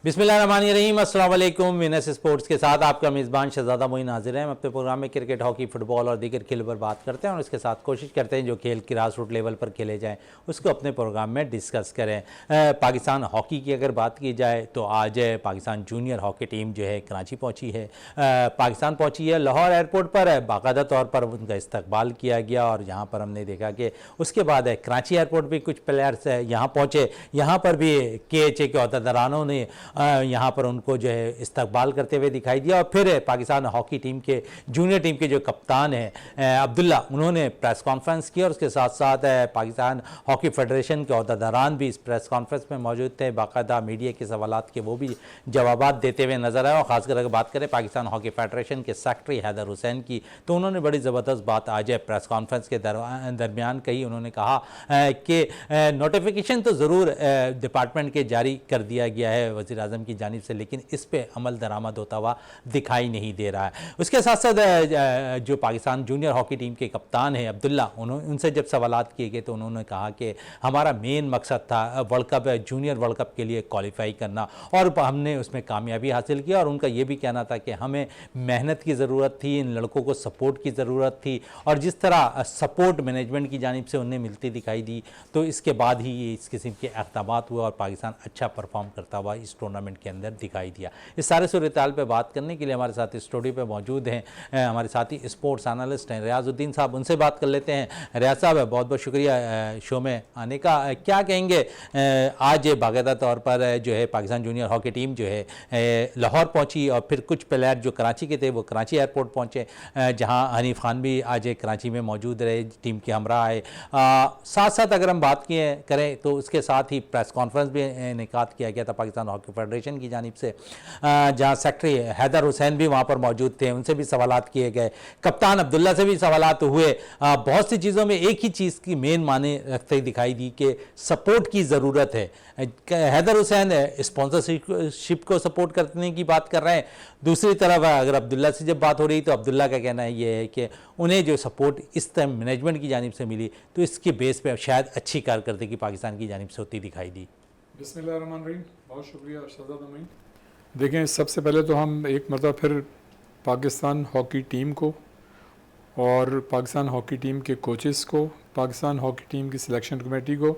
बिस्मिल्लाहिर्रहमानिर्रहीम, अस्सलाम वालेकुम। विनस स्पोर्ट्स के साथ आपका मेज़बान शहजादा मोइन हाजिर है। हम अपने प्रोग्राम में क्रिकेट, हॉकी, फुटबॉल और दीगर खेलों पर बात करते हैं और इसके साथ कोशिश करते हैं जो खेल ग्रास रूट लेवल पर खेले जाएँ उसको अपने प्रोग्राम में डिस्कस करें। पाकिस्तान हॉकी की अगर बात की जाए तो आज पाकिस्तान जूनियर हॉकी टीम जो है कराची पहुँची है। पाकिस्तान पहुँची है, लाहौर एयरपोर्ट पर बाकायदा तौर पर उनका इस्तकबाल किया गया और यहाँ पर हमने देखा कि उसके बाद कराची एयरपोर्ट भी कुछ प्लेयर्स यहाँ पहुँचे। यहाँ पर भी KHA के अहदेदारानों ने यहाँ पर उनको जो है इस्तकबाल करते हुए दिखाई दिया। और फिर पाकिस्तान हॉकी टीम के जूनियर टीम के जो कप्तान हैं अब्दुल्ला, उन्होंने प्रेस कॉन्फ्रेंस की और उसके साथ साथ पाकिस्तान हॉकी फेडरेशन के अहदेदारान भी इस प्रेस कॉन्फ्रेंस में मौजूद थे। बाकायदा मीडिया के सवालात के वो भी जवाबात देते हुए नजर आए। और ख़ासकर अगर बात करें पाकिस्तान हॉकी फेडरेशन के सेक्रेटरी हैदर हुसैन की, तो उन्होंने बड़ी ज़बरदस्त बात आज प्रेस कॉन्फ्रेंस के दरमियान कही। उन्होंने कहा कि नोटिफिकेशन तो ज़रूर डिपार्टमेंट के जारी कर दिया गया है वज़ीर आज़म की जानिब से, लेकिन इस पे अमल दरामद होता हुआ दिखाई नहीं दे रहा है। उसके साथ साथ जो पाकिस्तान जूनियर हॉकी टीम के कप्तान हैं अब्दुल्ला, उनसे जब सवालात किए गए तो उन्होंने कहा कि हमारा मेन मकसद था world cup, junior world cup के लिए क्वालिफाई करना और हमने उसमें कामयाबी हासिल की। और उनका ये भी कहना था कि हमें मेहनत की ज़रूरत थी, इन लड़कों को सपोर्ट की ज़रूरत थी और जिस तरह सपोर्ट मैनेजमेंट की जानिब से उन्हें मिलती दिखाई दी तो इसके बाद ही ये इस किस्म के अक़दामात हुए और पाकिस्तान अच्छा परफॉर्म करता हुआ इस टूर्नामेंट के अंदर दिखाई दिया। इस सारे सूरत-ए-हाल पे बात करने के लिए हमारे साथ स्टूडियो पे मौजूद हैं हमारे साथी स्पोर्ट्स एनालिस्ट हैं रियाजुद्दीन साहब। उनसे बात कर लेते हैं। रियाज साहब, बहुत बहुत शुक्रिया शो में आने का। क्या कहेंगे, आज बाकायदा तौर पर जो है पाकिस्तान जूनियर हॉकी टीम जो है लाहौर पहुंची और फिर कुछ प्लेयर जो कराची के थे वो कराची एयरपोर्ट पहुंचे, जहां हनीफ खान भी आज कराची में मौजूद रहे, टीम के हमरा आए। साथ साथ अगर हम बात करें तो उसके साथ ही प्रेस कॉन्फ्रेंस भी इनेकाद किया गया था पाकिस्तान हॉकी फेडरेशन की जानिब से, जहां सेक्रेटरी हैदर हुसैन भी वहां पर मौजूद थे, उनसे भी सवालात किए गए। कप्तान अब्दुल्ला से भी सवालात हुए। बहुत सी चीज़ों में एक ही चीज़ की मेन माने रखते दिखाई दी कि सपोर्ट की ज़रूरत है। हैदर हुसैन स्पॉन्सरशिप को सपोर्ट करने की बात कर रहे हैं, दूसरी तरफ अगर अब्दुल्ला से जब बात हो रही तो अब्दुल्ला का कहना ये है कि उन्हें जो सपोर्ट इस तरह मैनेजमेंट की जानिब से मिली तो इसके बेस पर शायद अच्छी कारकर्दगी पाकिस्तान की जानिब से होती दिखाई दी। बिस्मिल्लाहिर्रहमानिर्रहीम, बहुत शुक्रिया शहजादा मोइन। देखें, सबसे पहले तो हम एक मरतबा फिर पाकिस्तान हॉकी टीम को और पाकिस्तान हॉकी टीम के कोचेस को, पाकिस्तान हॉकी टीम की सिलेक्शन कमेटी को,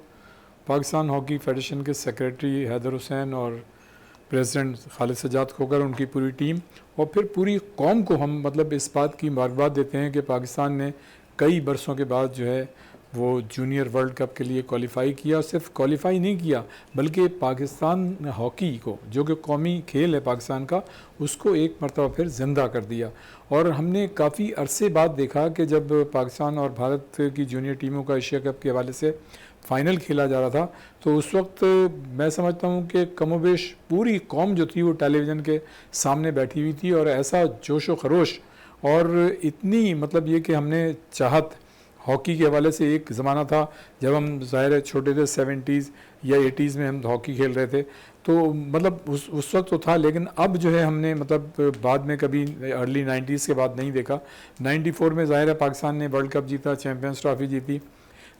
पाकिस्तान हॉकी फेडरेशन के सेक्रेटरी हैदर हुसैन और प्रेसिडेंट खालिद सज्जाद खोकर, उनकी पूरी टीम और फिर पूरी कौम को हम मतलब इस बात की मुबारकबाद देते हैं कि पाकिस्तान ने कई बरसों के बाद जो है वो जूनियर वर्ल्ड कप के लिए क्वालिफाई किया। और सिर्फ क्वालिफाई नहीं किया बल्कि पाकिस्तान हॉकी को, जो कि कौमी खेल है पाकिस्तान का, उसको एक मरतबा फिर ज़िंदा कर दिया। और हमने काफ़ी अरसे बाद देखा कि जब पाकिस्तान और भारत की जूनियर टीमों का एशिया कप के हवाले से फ़ाइनल खेला जा रहा था तो उस वक्त मैं समझता हूँ कि कमोबेश पूरी कौम जो थी वो टेलीविज़न के सामने बैठी हुई थी और ऐसा जोश व खरोश और इतनी मतलब ये कि हमने चाहत हॉकी के हवाले से, एक ज़माना था जब हम ज़ाहिर है छोटे थे, 70s या 80s में हम हॉकी खेल रहे थे, तो मतलब उस वक्त तो था, लेकिन अब जो है हमने मतलब बाद में कभी अर्ली 90s के बाद नहीं देखा। 94 में ज़ाहिर है पाकिस्तान ने वर्ल्ड कप जीता, चैम्पियंस ट्रॉफी जीती,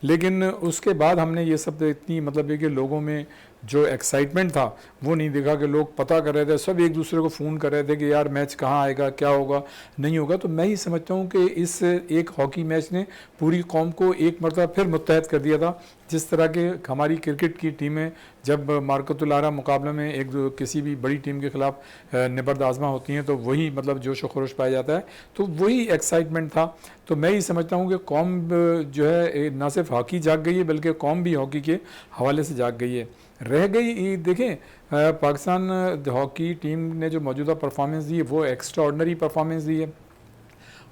लेकिन उसके बाद हमने ये सब इतनी मतलब ये कि लोगों में जो एक्साइटमेंट था वो नहीं देखा कि लोग पता कर रहे थे, सब एक दूसरे को फ़ोन कर रहे थे कि यार मैच कहाँ आएगा, क्या होगा, नहीं होगा। तो मैं ही समझता हूँ कि इस एक हॉकी मैच ने पूरी कौम को एक मरतबा फिर मुत्तहद कर दिया था। जिस तरह के हमारी क्रिकेट की टीमें जब मार्कतुल आरा मुकाबले में किसी भी बड़ी टीम के ख़िलाफ़ निबर्द आज़मा होती हैं तो वही मतलब जोश व खरोश पाया जाता है, तो वही एक्साइटमेंट था। तो मैं ही समझता हूँ कि कौम जो है ना सिर्फ हॉकी जाग गई है बल्कि कौम भी हॉकी के हवाले से जाग गई है। रह गई, देखें पाकिस्तान हॉकी टीम ने जो मौजूदा परफॉर्मेंस दी है वो एक्स्ट्रा ऑर्डनरी परफॉर्मेंस दी है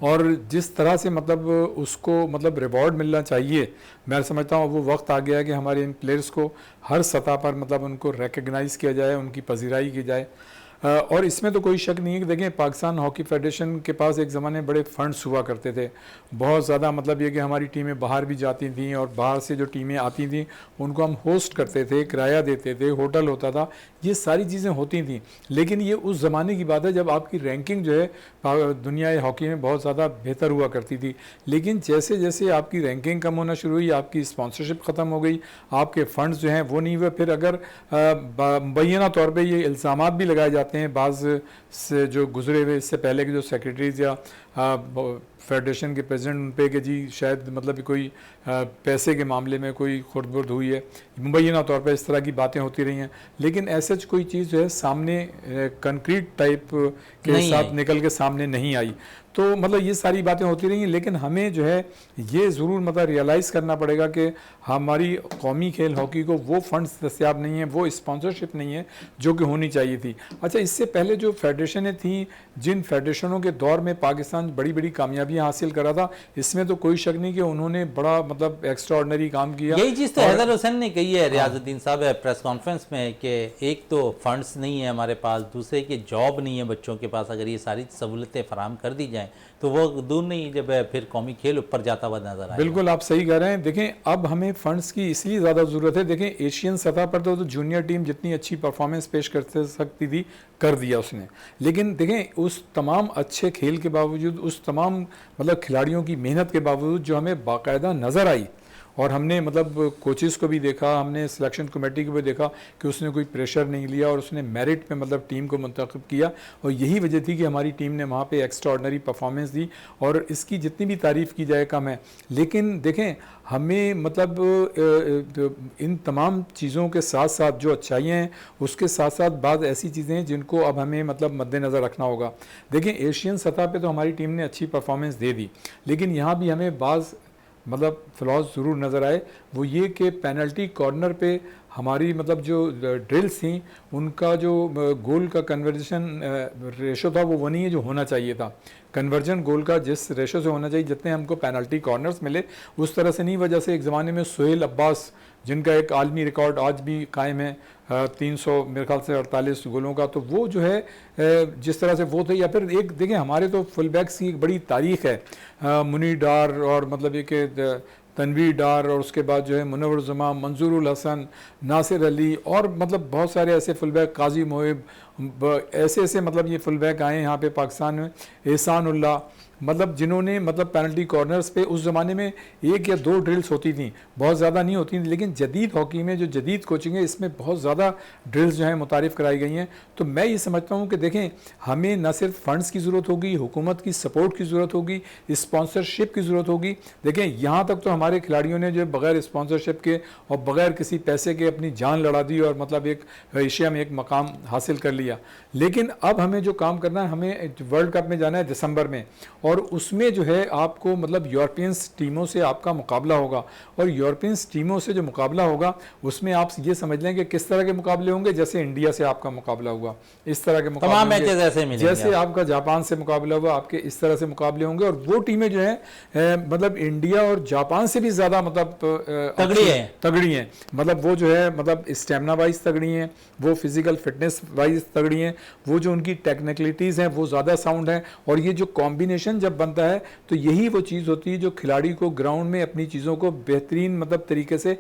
और जिस तरह से मतलब उसको मतलब रिवॉर्ड मिलना चाहिए, मैं समझता हूँ वो वक्त आ गया है कि हमारे इन प्लेयर्स को हर सतह पर मतलब उनको रिकग्नाइज़ किया जाए, उनकी पजीराई की जाए। और इसमें तो कोई शक नहीं है कि देखें पाकिस्तान हॉकी फेडरेशन के पास एक ज़माने में बड़े फंड्स हुआ करते थे, बहुत ज़्यादा, मतलब ये कि हमारी टीमें बाहर भी जाती थीं और बाहर से जो टीमें आती थीं उनको हम होस्ट करते थे, किराया देते थे, होटल होता था, ये सारी चीज़ें होती थीं। लेकिन ये उस ज़माने की बात है जब आपकी रैंकिंग जो है दुनिया हॉकी में बहुत ज़्यादा बेहतर हुआ करती थी। लेकिन जैसे जैसे आपकी रैंकिंग कम होना शुरू हुई, आपकी स्पॉन्सरशिप ख़त्म हो गई, आपके फंड्स जो हैं वो नहीं हुए, फिर अगर मुबैना तौर पे ये इल्ज़ामात भी लगाए जाते हैं बाज़ से जो गुजरे हुए इससे पहले के जो सेक्रेटरीज़ या फेडरेशन के प्रेसिडेंट उन पे कि जी शायद मतलब कोई पैसे के मामले में कोई खुर्द-बुर्द हुई है, मुबैना तौर पर इस तरह की बातें होती रही हैं। लेकिन ऐसा कोई चीज़ जो है सामने कंक्रीट टाइप के साथ निकल के सामने नहीं आई। तो मतलब ये सारी बातें होती रही हैं, लेकिन हमें जो है ये ज़रूर मतलब रियलाइज़ करना पड़ेगा कि हमारी कौमी खेल हॉकी को वो फंड्स दस्तियाब नहीं है, वो स्पॉन्सरशिप नहीं है जो कि होनी चाहिए थी। अच्छा, इससे पहले जो फेडरेशनें थीं, जिन फेडरेशनों के दौर में पाकिस्तान बड़ी बड़ी कामयाबियाँ हासिल करा था, इसमें तो कोई शक नहीं कि उन्होंने बड़ा मतलब एक्स्ट्राऑर्डिनरी काम किया। यही चीज़ तो हैदर हुसैन ने कही है रियाजुद्दीन साहब प्रेस कॉन्फ्रेंस में कि एक तो फंड्स नहीं है हमारे पास, दूसरे कि जॉब नहीं है बच्चों के पास। अगर ये सारी सहूलतें फराहम कर दी जाएँ तो वो दूर नहीं जब फिर कौमी खेल ऊपर जाता हुआ नजर आए। बिल्कुल आप सही कह रहे हैं। देखें अब हमें फंड्स की इसलिए ज़्यादा ज़रूरत है। देखें एशियन सतह पर तो जूनियर टीम जितनी अच्छी परफॉर्मेंस पेश कर सकती थी कर दिया उसने, लेकिन देखें उस तमाम अच्छे खेल के बावजूद, उस तमाम मतलब खिलाड़ियों की मेहनत के बावजूद जो हमें बाकायदा नज़र आई, और हमने मतलब कोचेस को भी देखा, हमने सिलेक्शन कमेटी को भी देखा कि उसने कोई प्रेशर नहीं लिया और उसने मेरिट पे मतलब टीम को मुंतखब किया, और यही वजह थी कि हमारी टीम ने वहाँ पे एक्स्ट्राऑर्डिनरी परफॉर्मेंस दी, और इसकी जितनी भी तारीफ़ की जाए कम है। लेकिन देखें हमें मतलब इन तमाम चीज़ों के साथ साथ जो अच्छाइयाँ हैं उसके साथ साथ बाज़ ऐसी चीज़ें हैं जिनको अब हमें मतलब मद्देनज़र रखना होगा। देखें एशियन सतह पे तो हमारी टीम ने अच्छी परफॉर्मेंस दे दी, लेकिन यहाँ भी हमें बाज़ मतलब फ्लॉज ज़रूर नज़र आए। वो ये कि पेनल्टी कॉर्नर पे हमारी मतलब जो ड्रिल्स थी उनका जो गोल का कन्वर्जन रेशो था वो नहीं है जो होना चाहिए था। कन्वर्जन गोल का जिस रेशो से होना चाहिए, जितने हमको पेनल्टी कॉर्नर्स मिले उस तरह से नहीं। वजह से एक ज़माने में सोहेल अब्बास जिनका एक आलमी रिकॉर्ड आज भी कायम है 300 मेरे ख्याल से 48 गोलों का, तो वो जो है जिस तरह से वो थे, या फिर एक देखें हमारे तो फुल बैक्स की एक बड़ी तारीख है, मुनीर डार और मतलब ये कि तनवीर डार, और उसके बाद जो है मुनव्वर जमा, मंजूरुल हसन, नासिर अली, और मतलब बहुत सारे ऐसे फुल बैक, काजी मोहिब, ऐसे ऐसे मतलब ये फुल बैक आए यहाँ पे पाकिस्तान में, एहसानुल्लाह, मतलब जिन्होंने मतलब पेनल्टी कॉर्नर्स पे उस ज़माने में 1 या 2 ड्रिल्स होती थी, बहुत ज़्यादा नहीं होती थी। लेकिन जदीद हॉकी में जो जदीद कोचिंग है इसमें बहुत ज़्यादा ड्रिल्स जो है मुतारिफ़ कराई गई हैं। तो मैं ये समझता हूँ कि देखें हमें न सिर्फ फंड्स की ज़रूरत होगी, हुकूमत की सपोर्ट की ज़रूरत होगी, स्पॉन्सरशिप की ज़रूरत होगी। देखें यहाँ तक तो हमारे खिलाड़ियों ने जो बग़ैर स्पॉन्सरशिप के और बग़ैर किसी पैसे के अपनी जान लड़ा दी और मतलब एक एशिया में एक मकाम हासिल कर लिया। लेकिन अब हमें जो काम करना है, हमें वर्ल्ड कप में जाना है दिसंबर में, और उसमें जो है आपको मतलब यूरोपियंस टीमों से आपका मुकाबला होगा, और यूरोपियंस टीमों से जो मुकाबला होगा उसमें आप ये समझ लें कि किस तरह के मुकाबले होंगे। जैसे इंडिया से आपका मुकाबला हुआ, इस तरह के मुकाबले तमाम मैचेस ऐसे मिलेंगे। जैसे आपका जापान से मुकाबला हुआ, आपके इस तरह से मुकाबले होंगे। और वो टीमें जो है मतलब इंडिया और जापान से भी ज़्यादा मतलब तगड़ी हैं। मतलब वो जो है मतलब स्टेमिना वाइज तगड़ी हैं, वो फिजिकल फिटनेस वाइज तगड़ी हैं, वो जो उनकी टेक्निकलिटीज़ हैं वो ज़्यादा साउंड है। और ये जो कॉम्बिनेशन जब बनता है तो यही वो चीज़ होती है जो खिलाड़ी को ग्राउंड में अपनी चीज़ों को बेहतरीन मतलब तरीके से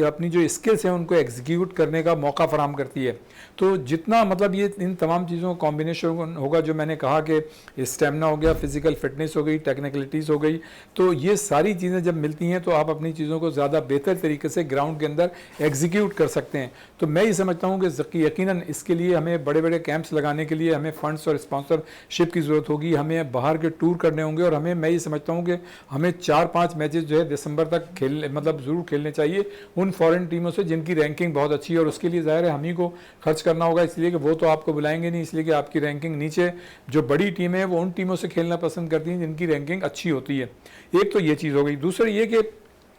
अपनी जो स्किल्स हैं उनको एग्जीक्यूट करने का मौका फराहम करती है। तो जितना मतलब ये इन तमाम चीज़ों का कॉम्बिनेशन होगा, जो मैंने कहा कि स्टेमिना हो गया, फिजिकल फिटनेस हो गई, टेक्निकलिटीज़ हो गई, तो ये सारी चीज़ें जब मिलती हैं तो आप अपनी चीज़ों को ज़्यादा बेहतर तरीके से ग्राउंड के अंदर एग्जीक्यूट कर सकते हैं। तो मैं ये समझता हूँ कि यकीनन इसके लिए हमें बड़े बड़े कैंप्स लगाने के लिए हमें फंड्स और स्पॉन्सरशिप की ज़रूरत होगी, हमें बाहर के टूर करने होंगे, और हमें मैं ये समझता हूँ कि हमें 4-5 मैचेस जो है दिसंबर तक मतलब ज़रूर खेलने चाहिए उन फॉरेन टीमों से जिनकी रैंकिंग बहुत अच्छी है। और उसके लिए ज़ाहिर है हम ही को खर्च करना होगा, इसलिए कि वो तो आपको बुलाएंगे नहीं, इसलिए कि आपकी रैंकिंग नीचे जो बड़ी टीमें हैं वो उन टीमों से खेलना पसंद करती हैं जिनकी रैंकिंग अच्छी होती है। एक तो ये चीज़ हो गई। दूसरी ये कि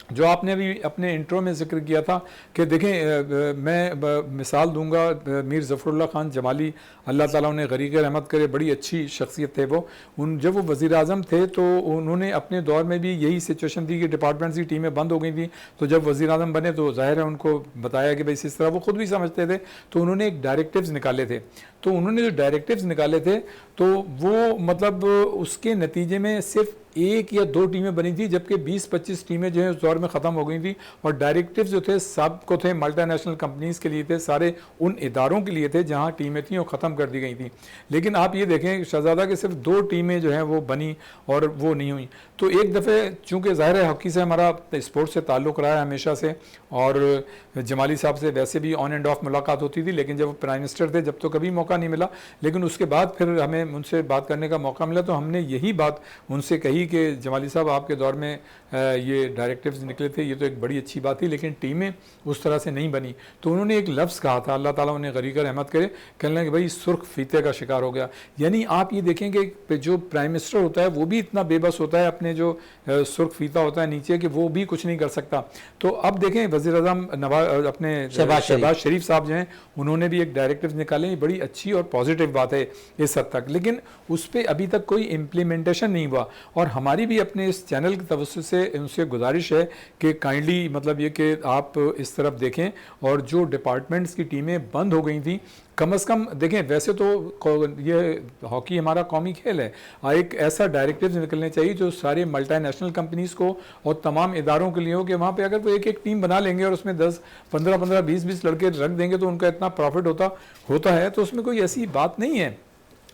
जो आपने अभी अपने इंट्रो में जिक्र किया था कि देखें, मैं मिसाल दूंगा, मीर ज़फ़रुल्लाह ख़ान जमाली, अल्लाह ताला उन्हें गरीक़ रहमत करे, बड़ी अच्छी शख्सियत थे वो। जब वो वज़ीर आज़म थे तो उन्होंने अपने दौर में भी यही सिचुएशन थी कि डिपार्टमेंट्स की टीमें बंद हो गई थी। तो जब वज़ीर आज़म बने तो ज़ाहिर है उनको बताया कि भाई इस तरह, वो ख़ुद भी समझते थे, तो उन्होंने एक डायरेक्टिव्स निकाले थे। तो उन्होंने जो डायरेक्टिव्स निकाले थे तो वो मतलब उसके नतीजे में सिर्फ 1 या 2 टीमें बनी थी, जबकि 20-25 टीमें जो है उस दौर में ख़त्म हो गई थी। और डायरेक्टिव्स जो थे सब को थे मल्टीनेशनल कंपनीज़ के लिए थे, सारे उन इदारों के लिए थे जहां टीमें थीं और ख़त्म कर दी गई थी। लेकिन आप ये देखें शहजादा के सिर्फ 2 टीमें जो हैं वो बनी और वो नहीं हुई। तो एक दफ़े चूँकि ज़ाहिर है हॉकी से हमारा स्पोर्ट्स से ताल्लुक़ रहा है हमेशा से, और जमाली साहब से वैसे भी ऑन एंड ऑफ मुलाकात होती थी, लेकिन जब वो प्राइम मिनिस्टर थे जब तो कभी मौका नहीं मिला। लेकिन उसके बाद फिर हमें उनसे बात करने का मौका मिला तो हमने यही बात उनसे कही कि जमाली साहब आपके दौर में ये डायरेक्टिव्स निकले थे, ये तो एक बड़ी अच्छी बात थी, लेकिन टीमें उस तरह से नहीं बनी। तो उन्होंने एक लफ्ज़ कहा था, अल्लाह ताला उन्हें गरीक़ रहमत करे, कहने लगे भाई सुर्ख फीते का शिकार हो गया। यानी आप ये देखें कि जो प्राइम मिनिस्टर होता है वो भी इतना बेबस होता है, अपने जो सुर्ख फीता होता है नीचे, कि वो भी कुछ नहीं कर सकता। तो अब देखें वज़ीर आज़म अपने शहबाज शरीफ साहब जो हैं उन्होंने भी एक डायरेक्टिव निकाले, बड़ी अच्छी और पॉजिटिव बात है इस हद तक, लेकिन उस पर अभी तक कोई इम्प्लीमेंटेशन नहीं हुआ। और हमारी भी अपने इस चैनल की तवज्जो से उनसे गुजारिश है कि काइंडली मतलब ये कि आप इस तरफ देखें, और जो डिपार्टमेंट्स की टीमें बंद हो गई थी कम से कम देखें, वैसे तो ये हॉकी हमारा कौमी खेल है, एक ऐसा डायरेक्टिव निकलने चाहिए जो सारे मल्टीनेशनल कंपनीज़ को और तमाम इदारों के लिए हो, कि वहाँ पे अगर वो एक टीम बना लेंगे और उसमें 10, 15, 20 लड़के रख देंगे तो उनका इतना प्रॉफिट होता है, तो उसमें कोई ऐसी बात नहीं है।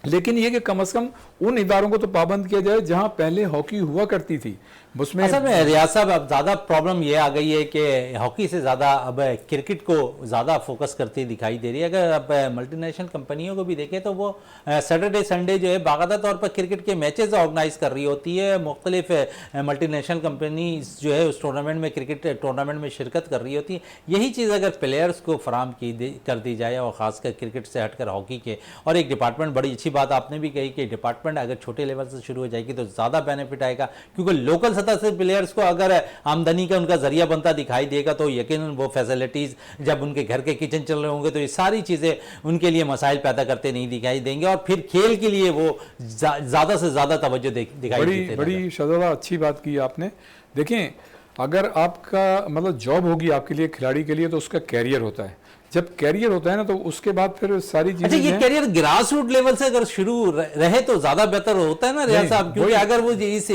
लेकिन ये कि कम से कम उन इदारों को तो पाबंद किया जाए जहां पहले हॉकी हुआ करती थी। उसमें असल में रियाज साहब अब ज़्यादा प्रॉब्लम ये आ गई है कि हॉकी से ज़्यादा अब क्रिकेट को ज़्यादा फोकस करती दिखाई दे रही है। अगर अब मल्टीनेशनल कंपनियों को भी देखें तो वो सैटरडे संडे जो है बाकायदा तौर पर क्रिकेट के मैचेस ऑर्गेनाइज कर रही होती है। मुख्तलिफ मल्टीनेशनल कंपनी जो है उस टूर्नामेंट में, क्रिकेट टूर्नामेंट में शिरकत कर रही होती है। यही चीज़ अगर प्लेयर्स को फराम कर दी जाए, और ख़ासकर क्रिकेट से हटकर हॉकी के, और एक डिपार्टमेंट, बड़ी अच्छी बात आपने भी कही कि डिपार्टमेंट अगर छोटे लेवल से शुरू हो जाएगी तो ज़्यादा बेनिफिट आएगा, क्योंकि लोकल सतह से प्लेयर्स को अगर आमदनी का उनका जरिया बनता दिखाई देगा तो यकीनन वो फैसिलिटीज़ जब उनके घर के किचन चल रहे होंगे तो ये सारी चीज़ें उनके लिए मसाइल पैदा करते नहीं दिखाई देंगे, और फिर खेल के लिए वो ज़्यादा से ज़्यादा तवज्जो दिखाई देते। बड़ी शहजादा अच्छी बात की आपने। देखें, अगर आपका मतलब जॉब होगी आपके लिए, खिलाड़ी के लिए, तो उसका कैरियर होता है। जब कैरियर होता है ना तो उसके बाद फिर सारी चीजें। अच्छा, ये कैरियर ग्रास रूट लेवल से अगर शुरू रहे तो ज्यादा बेहतर होता है ना रियाज साहब, क्योंकि अगर वो इस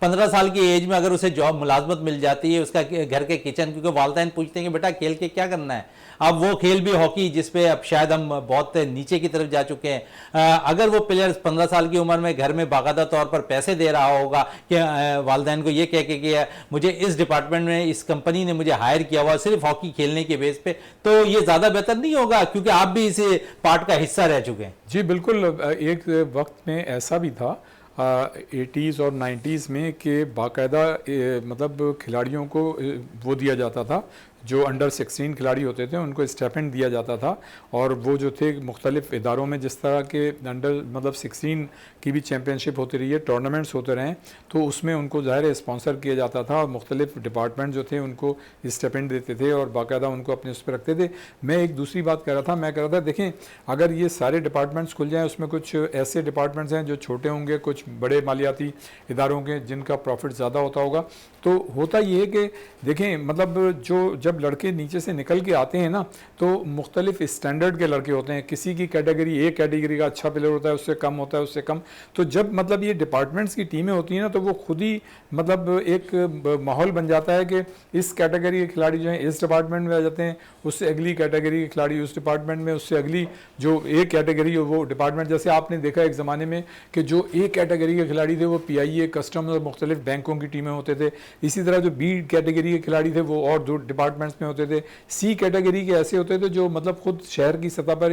15 साल की एज में अगर उसे जॉब मुलाजमत मिल जाती है, उसका घर के किचन, क्योंकि वालिदैन पूछते हैं कि बेटा खेल के क्या करना है, अब वो खेल भी हॉकी जिसपे अब शायद हम बहुत नीचे की तरफ जा चुके हैं। अगर वो प्लेयर 15 साल की उम्र में घर में बाकायदा तौर पर पैसे दे रहा होगा कि वालिदैन को ये कह के कि मुझे इस डिपार्टमेंट में इस कंपनी ने मुझे हायर किया हुआ सिर्फ हॉकी खेलने के बेस पे, तो ये ज़्यादा बेहतर नहीं होगा, क्योंकि आप भी इस पार्ट का हिस्सा रह चुके हैं। जी बिल्कुल, एक वक्त में ऐसा भी था 80s और 90s में कि बाकायदा मतलब खिलाड़ियों को वो दिया जाता था, जो अंडर 16 खिलाड़ी होते थे उनको स्टेपेंड दिया जाता था, और वो जो थे मुख्तलिफ इदारों में, जिस तरह के अंडर मतलब 16 की भी चैम्पियनशिप होती रही है, टूर्नामेंट्स होते रहे, तो उसमें उनको ज़ाहिर स्पॉन्सर किया जाता था, और मुख्तलिफ डिपार्टमेंट जो थे उनको स्टेपेंड देते थे और बाकायदा उनको अपने उस पर रखते थे। मैं एक दूसरी बात कह रहा था, देखें अगर ये सारे डिपार्टमेंट्स खुल जाएँ, उसमें कुछ ऐसे डिपार्टमेंट्स हैं जो छोटे होंगे, कुछ बड़े मालियाती इदारों के जिनका प्रॉफिट ज़्यादा होता होगा, तो होता ये है कि देखें मतलब जब लड़के नीचे से निकल के आते हैं ना, तो मुख्तलिफ स्टैंडर्ड के लड़के होते हैं, किसी की कैटेगरी एक कैटेगरी का अच्छा प्लेयर होता है, उससे कम होता है, उससे कम। तो जब मतलब ये डिपार्टमेंट्स की टीमें होती हैं ना, तो वो खुद ही मतलब एक माहौल बन जाता है कि इस कैटेगरी के खिलाड़ी जो हैं इस डिपार्टमेंट में आ जाते हैं, उससे अगली कैटेगरी के खिलाड़ी उस डिपार्टमेंट में, उससे अगली जो एक कैटेगरी हो वो डिपार्टमेंट। जैसे आपने देखा एक ज़माने में कि जो एक कैटेगरी के खिलाड़ी थे वो PIA, कस्टम्स और मुख्तलिफ बैंकों की टीमें होते थे, इसी तरह जो B कैटेगरी के खिलाड़ी थे वो और दो डिपार्टमेंट डिपार्टमेंट्स में होते थे। सी कैटेगरी के ऐसे होते थे जो मतलब खुद शहर की सतह पर,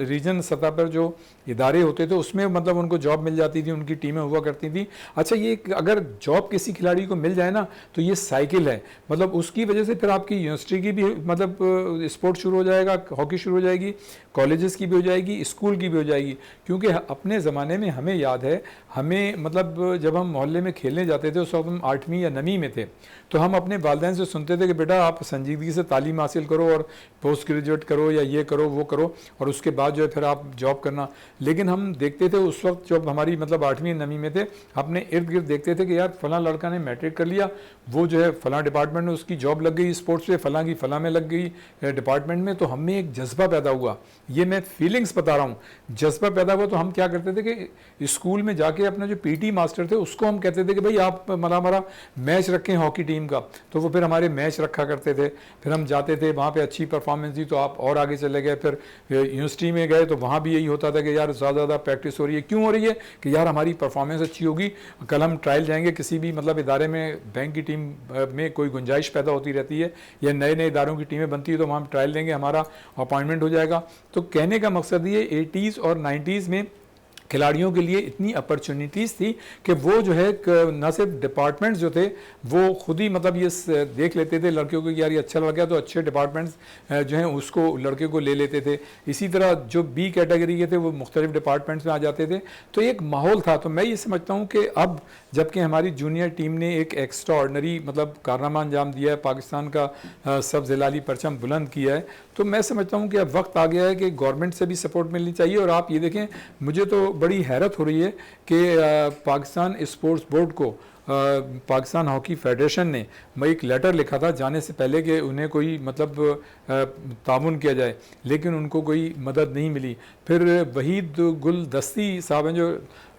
रीजन सतह पर जो इदारे होते थे उसमें मतलब उनको जॉब मिल जाती थी, उनकी टीमें हुआ करती थी। अच्छा, ये अगर जॉब किसी खिलाड़ी को मिल जाए ना तो ये साइकिल है, मतलब उसकी वजह से फिर आपकी यूनिवर्सिटी की भी मतलब स्पोर्ट शुरू हो जाएगा, हॉकी शुरू हो जाएगी, कॉलेजेस की भी हो जाएगी, स्कूल की भी हो जाएगी। क्योंकि अपने ज़माने में हमें याद है, हमें मतलब जब हम मोहल्ले में खेलने जाते थे उस वक्त हम 8वीं या 9वीं में थे, तो हम अपने वालिदैन से सुनते थे कि बेटा आप संजीदगी से तालीम हासिल करो और पोस्ट ग्रेजुएट करो या ये करो वो करो और उसके बाद जो है फिर आप जॉब करना। लेकिन हम देखते थे उस वक्त जब हमारी मतलब 8वीं 9वीं में थे, अपने इर्द गिर्द देखते थे कि यार फलां लड़का ने मैट्रिक कर लिया, वो जो है फलां डिपार्टमेंट में उसकी जॉब लग गई, स्पोर्ट्स में फलां की फलां में लग गई डिपार्टमेंट में। तो हमें एक जज्बा पैदा हुआ, ये मैं फीलिंग्स बता रहा हूँ, जज्बा पैदा हुआ। तो हम क्या करते थे कि स्कूल में जाके अपना जो पीटी मास्टर थे उसको हम कहते थे कि भाई आप हमारा मैच रखें हॉकी टीम का, तो वो फिर हमारे मैच रखा करते थे। फिर हम जाते थे, वहाँ पे अच्छी परफॉर्मेंस थी तो आप और आगे चले गए। फिर यूनिवर्सिटी में गए तो वहाँ भी यही होता था कि यार ज़्यादा प्रैक्टिस हो रही है, क्यों हो रही है कि यार हमारी परफॉर्मेंस अच्छी होगी, कल हम ट्रायल जाएंगे किसी भी मतलब इदारे में, बैंक की टीम में कोई गुंजाइश पैदा होती रहती है या नए नए इदारों की टीमें बनती है तो वहाँ हम ट्रायल देंगे, हमारा अपॉइंटमेंट हो जाएगा। तो कहने का मकसद ये 80s और 90s में खिलाड़ियों के लिए इतनी अपॉर्चुनिटीज़ थी कि वो जो है न सिर्फ डिपार्टमेंट्स जो थे वो खुद ही मतलब ये देख लेते थे लड़कियों को कि यार ये अच्छा लड़का है, तो अच्छे डिपार्टमेंट्स जो हैं उसको लड़के को ले लेते थे। इसी तरह जो बी कैटेगरी के थे वो मुख्तलिफ डिपार्टमेंट्स में आ जाते थे, तो एक माहौल था। तो मैं ये समझता हूँ कि अब जबकि हमारी जूनियर टीम ने एक एक्स्ट्रा ऑर्डनरी मतलब कारनामा अंजाम दिया है, पाकिस्तान का सब जिलाली परचम बुलंद किया है, तो मैं समझता हूँ कि अब वक्त आ गया है कि गवर्नमेंट से भी सपोर्ट मिलनी चाहिए। और आप ये देखें, मुझे तो बड़ी हैरत हो रही है कि पाकिस्तान स्पोर्ट्स बोर्ड को पाकिस्तान हॉकी फेडरेशन ने एक लेटर लिखा था जाने से पहले कि उन्हें कोई मतलब ताउन किया जाए, लेकिन उनको कोई मदद नहीं मिली। फिर वहीद गुल दस्ती साहब हैं जो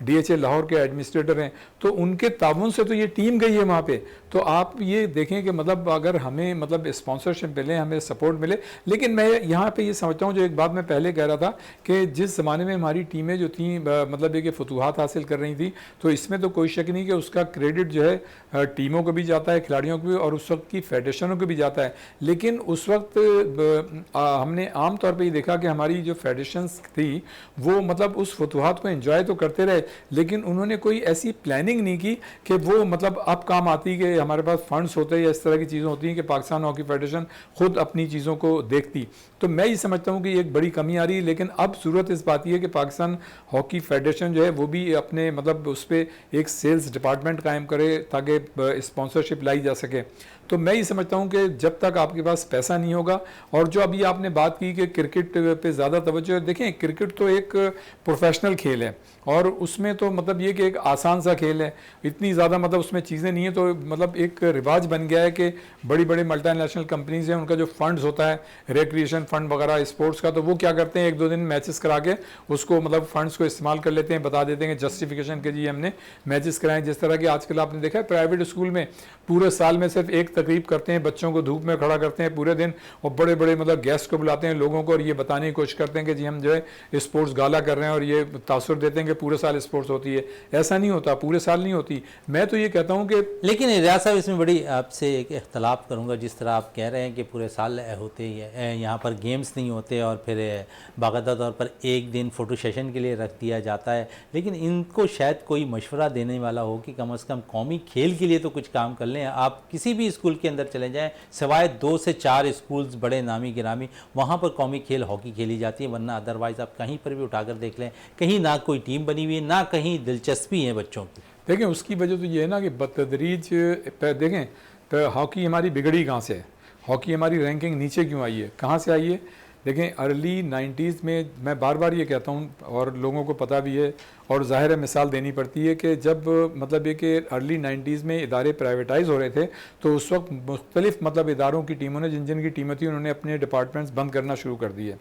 DHA लाहौर के एडमिनिस्ट्रेटर हैं, तो उनके ताउन से तो ये टीम गई है वहाँ पे। तो आप ये देखें कि मतलब अगर हमें मतलब स्पॉन्सरशिप मिले, हमें सपोर्ट मिले। लेकिन मैं यहाँ पे ये समझता हूँ, जो एक बात मैं पहले कह रहा था कि जिस ज़माने में हमारी टीमें जो थी मतलब ये कि फतूहात हासिल कर रही थी, तो इसमें तो कोई शक नहीं कि उसका क्रेडिट जो है टीमों को भी जाता है, खिलाड़ियों को भी, और उस वक्त की फेडरेशनों को भी जाता है। लेकिन उस वक्त हमने आम तौर पे ये देखा कि हमारी जो फेडरेशंस थी वो मतलब उस फतूहात को एंजॉय तो करते रहे, लेकिन उन्होंने कोई ऐसी प्लानिंग नहीं की कि वो मतलब अब काम आती कि हमारे पास फंड्स होते हैं या इस तरह की चीज़ें होती हैं कि पाकिस्तान हॉकी फेडरेशन खुद अपनी चीज़ों को देखती। तो मैं ये समझता हूँ कि एक बड़ी कमी आ रही है। लेकिन अब ज़रूरत इस बात की है कि पाकिस्तान हॉकी फेडरेशन जो है वो भी अपने मतलब उस पर एक सेल्स डिपार्टमेंट कायम करे ताकि स्पॉन्सरशिप लाई जा सके। तो मैं ये समझता हूँ कि जब तक आपके पास पैसा नहीं होगा, और जो अभी आपने बात की कि क्रिकेट पे ज़्यादा तवज्जो है, देखें क्रिकेट तो एक प्रोफेशनल खेल है और उसमें तो मतलब ये कि एक आसान सा खेल है, इतनी ज़्यादा मतलब उसमें चीज़ें नहीं है। तो मतलब एक रिवाज बन गया है कि बड़ी बड़ी मल्टीनेशनल कंपनीज हैं, उनका जो फंड्स होता है रिक्रिएशन फंड वगैरह स्पोर्ट्स का, तो वो क्या करते हैं 1-2 दिन मैचेस करा के उसको मतलब फंड्स को इस्तेमाल कर लेते हैं, बता देते हैं जस्टिफिकेशन के जी हमने मैचेस कराएं। जिस तरह की आजकल आपने देखा है प्राइवेट स्कूल में पूरे साल में सिर्फ एक तकरीब करते हैं, बच्चों को धूप में खड़ा करते हैं पूरे दिन और बड़े बड़े मतलब गेस्ट को बुलाते हैं लोगों को, और ये बताने की कोशिश करते हैं कि जी हम जो है स्पोर्ट्स गाला कर रहे हैं, और ये तासुर देते हैं कि पूरे साल स्पोर्ट्स होती है। ऐसा नहीं होता, पूरे साल नहीं होती। मैं तो ये कहता हूँ कि लेकिन रियाज साहब इसमें बड़ी आपसे एक इख्तलाफ करूँगा, जिस तरह आप कह रहे हैं कि पूरे साल होते ही है, यहाँ पर गेम्स नहीं होते और फिर बाकायदा तौर पर एक दिन फ़ोटो सेशन के लिए रख दिया जाता है, लेकिन इनको शायद कोई मशवरा देने वाला हो कि कम से कम कौमी खेल के लिए तो कुछ काम कर लें। आप किसी भी स्कूल के अंदर चले जाएं, सिवाय 2 से 4 स्कूल्स बड़े नामी गिरामी, वहाँ पर कौमी खेल हॉकी खेली जाती है, वरना अदरवाइज़ आप कहीं पर भी उठाकर देख लें, कहीं ना कोई टीम बनी हुई है, ना कहीं दिलचस्पी है बच्चों की। देखें उसकी वजह तो ये है ना कि बतदरीज देखें तो हॉकी हमारी बिगड़ी कहाँ से है, हॉकी हमारी रैंकिंग नीचे क्यों आई है, कहाँ से आई है। देखें अर्ली 90s में मैं बार बार ये कहता हूँ और लोगों को पता भी है, और ज़ाहिर है मिसाल देनी पड़ती है कि जब मतलब ये कि अर्ली 90s में इदारे प्राइवेटाइज़ हो रहे थे, तो उस वक्त मुख्तलिफ मतलब इदारों की टीमों ने जिन जिन की टीमें थी उन्होंने अपने डिपार्टमेंट्स बंद करना शुरू कर दिए।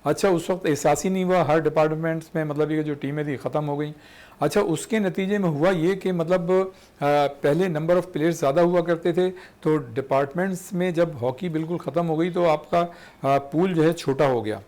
अच्छा, उस वक्त एहसास ही नहीं हुआ, हर डिपार्टमेंट्स में मतलब ये जो टीमें थी ख़त्म हो गई। अच्छा, उसके नतीजे में हुआ ये कि मतलब पहले नंबर ऑफ़ प्लेयर्स ज़्यादा हुआ करते थे, तो डिपार्टमेंट्स में जब हॉकी बिल्कुल ख़त्म हो गई तो आपका पूल जो है छोटा हो गया,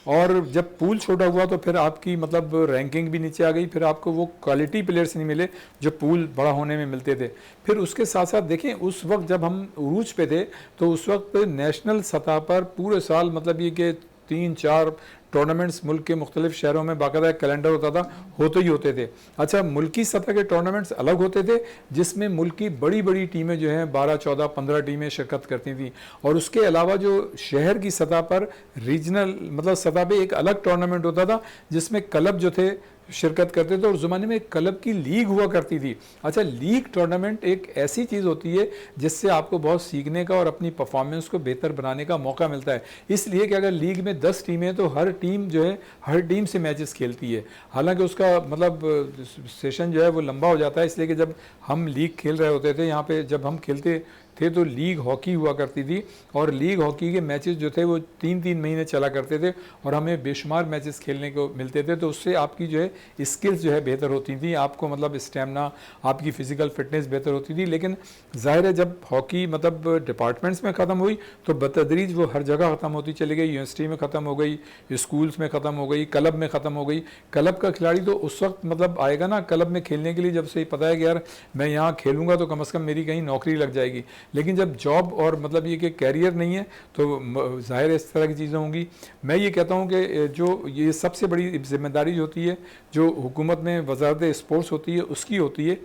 और जब पूल छोटा हुआ तो फिर आपकी मतलब रैंकिंग भी नीचे आ गई, फिर आपको वो क्वालिटी प्लेयर्स नहीं मिले जो पूल बड़ा होने में मिलते थे। फिर उसके साथ साथ देखें उस वक्त जब हम उरूज पे थे तो उस वक्त नेशनल सतह पर पूरे साल मतलब ये कि 3-4 टूर्नामेंट्स मुल्क के मुख्तलिफ शहरों में बाकायदा कैलेंडर होता था, होते ही होते थे। अच्छा, मुल्की सतह के टूर्नामेंट्स अलग होते थे जिसमें मुल्क की बड़ी बड़ी टीमें जो हैं 12, 14, 15 टीमें शिरकत करती थी, और उसके अलावा जो शहर की सतह पर रीजनल मतलब सतह पे एक अलग टूर्नामेंट होता था जिसमें क्लब जो थे शिरकत करते थे, और उस ज़माने में क्लब की लीग हुआ करती थी। अच्छा, लीग टूर्नामेंट एक ऐसी चीज़ होती है जिससे आपको बहुत सीखने का और अपनी परफॉर्मेंस को बेहतर बनाने का मौका मिलता है, इसलिए कि अगर लीग में 10 टीमें तो हर टीम जो है हर टीम से मैचेस खेलती है। हालांकि उसका मतलब सेशन जो है वो लंबा हो जाता है, इसलिए कि जब हम लीग खेल रहे होते थे यहाँ पे, जब हम खेलते थे तो लीग हॉकी हुआ करती थी, और लीग हॉकी के मैचेस जो थे वो 3-3 महीने चला करते थे, और हमें बेशुमार मैचेस खेलने को मिलते थे। तो उससे आपकी जो है स्किल्स जो है बेहतर होती थी, आपको मतलब स्टेमिना, आपकी फ़िज़िकल फिटनेस बेहतर होती थी। लेकिन ज़ाहिर है जब हॉकी मतलब डिपार्टमेंट्स में ख़त्म हुई तो बतदरीज वो हर जगह ख़त्म होती चली गई, यूनिवर्सिटी में ख़त्म हो गई, स्कूल्स में ख़त्म हो गई, क्लब में ख़त्म हो गई। क्लब का खिलाड़ी तो उस वक्त मतलब आएगा ना क्लब में खेलने के लिए जब से पता है कि यार मैं यहाँ खेलूँगा तो कम से कम मेरी कहीं नौकरी लग जाएगी। लेकिन जब जॉब और मतलब ये कि कैरियर नहीं है तो जाहिर है इस तरह की चीज़ें होंगी। मैं ये कहता हूँ कि जो ये सबसे बड़ी जिम्मेदारी होती है जो हुकूमत में वजारत स्पोर्ट्स होती है उसकी होती है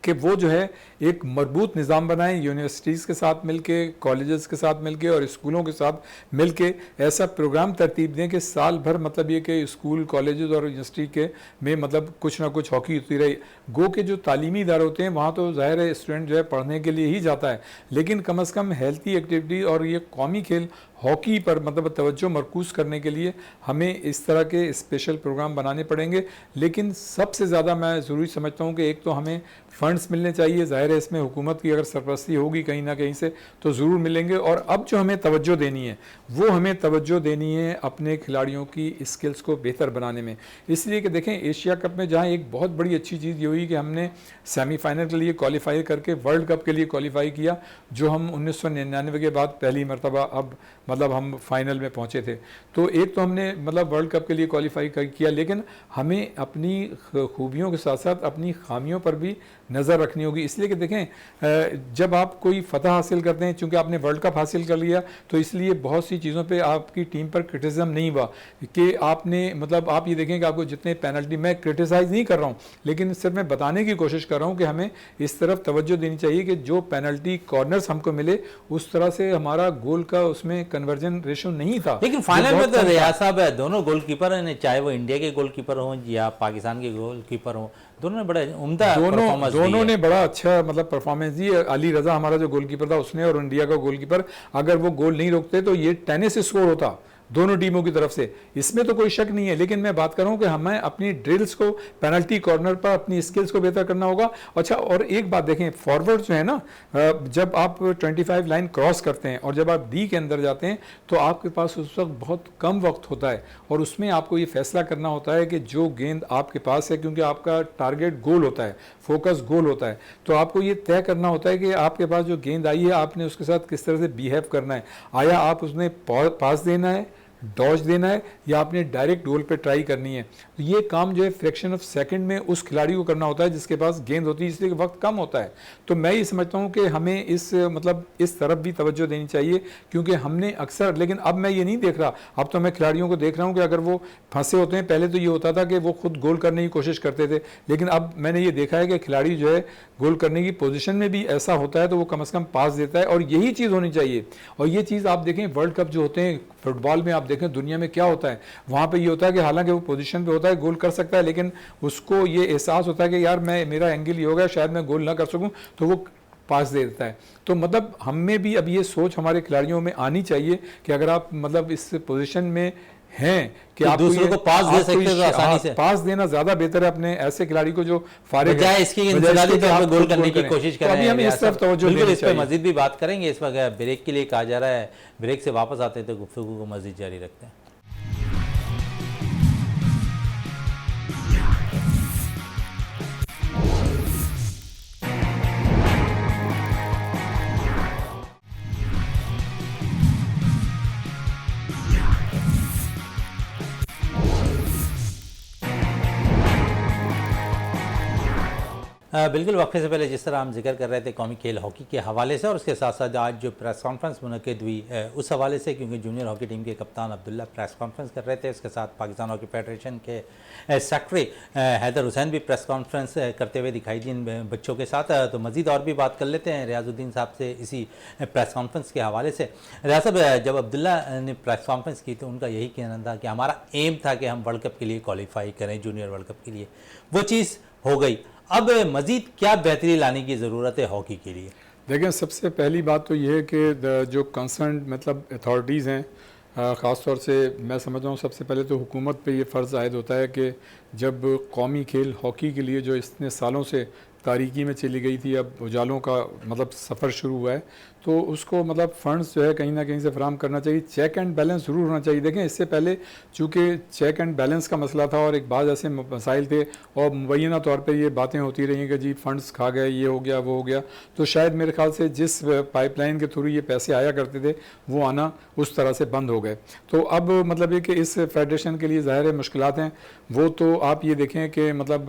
कि वो जो है एक मजबूत निज़ाम बनाएं, यूनिवर्सिटीज़ के साथ मिलके, कॉलेजेस के साथ मिलके और स्कूलों के साथ मिलके ऐसा प्रोग्राम तरतीब दें कि साल भर मतलब ये कि स्कूल, कॉलेजेस और यूनिवर्सिटी के में मतलब कुछ ना कुछ हॉकी होती रही। गो के जो तालीमी इदारे होते हैं वहाँ तो ज़ाहिर है स्टूडेंट जो है पढ़ने के लिए ही जाता है, लेकिन कम अज़ कम हेल्थी एक्टिविटी और ये कौमी खेल हॉकी पर मतलब तवज्जो मरकूज़ करने के लिए हमें इस तरह के स्पेशल प्रोग्राम बनाने पड़ेंगे। लेकिन सबसे ज़्यादा मैं ज़रूरी समझता हूँ कि एक तो हमें फ़ंड्स मिलने चाहिए, ज़ाहिर है इसमें हुकूमत की अगर सरपरस्ती होगी कहीं ना कहीं से तो ज़रूर मिलेंगे। और अब जो हमें तवज्जो देनी है वो हमें तवज्जो देनी है अपने खिलाड़ियों की स्किल्स को बेहतर बनाने में। इसलिए कि देखें एशिया कप में जहाँ एक बहुत बड़ी अच्छी चीज़ ये हुई कि हमने सेमीफाइनल के लिए क्वालिफाई करके वर्ल्ड कप के लिए क्वालिफाई किया, जो हम 1999 के बाद पहली मरतबा अब मतलब हम फाइनल में पहुंचे थे। तो एक तो हमने मतलब वर्ल्ड कप के लिए क्वालिफाई किया, लेकिन हमें अपनी खूबियों के साथ साथ अपनी खामियों पर भी नज़र रखनी होगी। इसलिए कि देखें जब आप कोई फ़तह हासिल करते हैं, चूँकि आपने वर्ल्ड कप हासिल कर लिया तो इसलिए बहुत सी चीज़ों पे आपकी टीम पर क्रिटिसिज्म नहीं हुआ कि आपने मतलब आप ये देखें कि आपको जितने पेनल्टी, मैं क्रिटिसाइज़ नहीं कर रहा हूँ लेकिन सिर्फ मैं बताने की कोशिश कर रहा हूँ कि हमें इस तरफ तवज्जो देनी चाहिए कि जो पेनल्टी कॉर्नर्स हमको मिले उस तरह से हमारा गोल का उसमें कन्वर्जन रेशो नहीं था। लेकिन फाइनल में तो रियाज साहब है, दोनों गोलकीपर हैं, चाहे वो इंडिया के गोलकीपर हों या पाकिस्तान के गोलकीपर हों, दोनों ने बड़ा उम्दा परफॉर्मेंस दी है। दोनों ने बड़ा अच्छा मतलब परफॉर्मेंस दी। अली रजा हमारा जो गोलकीपर था उसने, और इंडिया का गोलकीपर, अगर वो गोल नहीं रोकते तो ये टेनिस स्कोर होता दोनों टीमों की तरफ से, इसमें तो कोई शक नहीं है। लेकिन मैं बात कर रहा हूं कि हमें अपनी ड्रिल्स को पेनल्टी कॉर्नर पर अपनी स्किल्स को बेहतर करना होगा। अच्छा, और एक बात देखें, फॉरवर्ड जो है ना, जब आप 25 लाइन क्रॉस करते हैं और जब आप डी के अंदर जाते हैं तो आपके पास उस वक्त बहुत कम वक्त होता है, और उसमें आपको ये फैसला करना होता है कि जो गेंद आपके पास है, क्योंकि आपका टारगेट गोल होता है, फोकस गोल होता है, तो आपको ये तय करना होता है कि आपके पास जो गेंद आई है आपने उसके साथ किस तरह से बिहेव करना है। आया आप उसने पास देना है, डॉज देना है, या आपने डायरेक्ट गोल पे ट्राई करनी है। तो ये काम जो है फ्रैक्शन ऑफ सेकंड में उस खिलाड़ी को करना होता है जिसके पास गेंद होती है, इसलिए वक्त कम होता है। तो मैं ये समझता हूँ कि हमें इस मतलब इस तरफ भी तवज्जो देनी चाहिए, क्योंकि हमने अक्सर, लेकिन अब मैं ये नहीं देख रहा, अब तो मैं खिलाड़ियों को देख रहा हूँ कि अगर वो फंसे होते हैं, पहले तो ये होता था कि वो खुद गोल करने की कोशिश करते थे, लेकिन अब मैंने ये देखा है कि खिलाड़ी जो है गोल करने की पोजीशन में भी ऐसा होता है तो वो कम से कम पास देता है, और यही चीज़ होनी चाहिए। और ये चीज़ आप देखें वर्ल्ड कप जो होते हैं फुटबॉल में, आप देखें दुनिया में क्या होता है, वहाँ पे ये होता है कि हालांकि वो पोजीशन पे होता है, गोल कर सकता है, लेकिन उसको ये एहसास होता है कि यार मेरा एंगल ये हो गया, शायद मैं गोल ना कर सकूँ, तो वो पास दे देता है। तो मतलब हम में भी अब ये सोच हमारे खिलाड़ियों में आनी चाहिए कि अगर आप मतलब इस पोजीशन में हैं कि आप दूसरों को पास दे सकते हैं तो आसानी से पास देना ज्यादा बेहतर है अपने ऐसे खिलाड़ी को जो फारिग है, इसकी इंतजारी तो आप गोल करने की कोशिश कर रहे हैं। अभी हमें इस तरफ तवज्जो देनी चाहिए। इस पर मजीद भी बात करेंगे। इस वक्त ब्रेक के लिए कहा जा रहा है, ब्रेक से वापस आते हैं तो गुफ्तगू को मजीद जारी रखते हैं। बिल्कुल, वक्फे से पहले जिस तरह हम जिक्र कर रहे थे कौमी खेल हॉकी के हवाले से और उसके साथ साथ आज जो प्रेस कॉन्फ्रेंस मुनक़िद हुई उस हवाले से, क्योंकि जूनियर हॉकी टीम के कप्तान अब्दुल्ला प्रेस कॉन्फ्रेंस कर रहे थे, उसके साथ पाकिस्तान हॉकी फेडरेशन के सेक्रेटरी हैदर हुसैन भी प्रेस कॉन्फ्रेंस करते हुए दिखाई दी इन बच्चों के साथ। तो मज़ीद और भी बात कर लेते हैं रियाजुद्दीन साहब से इसी प्रेस कॉन्फ्रेंस के हवाले से। रियाज साहब, जब अब्दुल्ला ने प्रेस कॉन्फ्रेंस की तो उनका यही कहना था कि हमारा एम था कि हम वर्ल्ड कप के लिए क्वालिफाई करें, जूनियर वर्ल्ड कप के लिए, वो चीज़ हो गई। अब मज़ीद क्या बेहतरी लाने की ज़रूरत है हॉकी के लिए? देखें, सबसे पहली बात तो ये है कि जो कंसर्न मतलब अथॉरिटीज़ हैं, ख़ास तौर से मैं समझता हूँ सबसे पहले तो हुकूमत पे ये फ़र्ज़ आयद होता है कि जब कौमी खेल हॉकी के लिए जो इतने सालों से तारीकी में चली गई थी, अब उजालों का मतलब सफ़र शुरू हुआ है, तो उसको मतलब फ़ंड्स जो है कहीं ना कहीं से फराहम करना चाहिए। चेक एंड बैलेंस ज़रूर होना चाहिए। देखें, इससे पहले चूँकि चेक एंड बैलेंस का मसला था और एक बाद ऐसे मसाइल थे और मुबैना तौर पे ये बातें होती रही कि जी फ़ंड्स खा गए, ये हो गया, वो हो गया, तो शायद मेरे ख्याल से जिस पाइपलाइन के थ्रू ये पैसे आया करते थे वो आना उस तरह से बंद हो गए। तो अब मतलब ये कि इस फेडरेशन के लिए ज़ाहिर है मुश्किलात हैं। वो तो आप ये देखें कि मतलब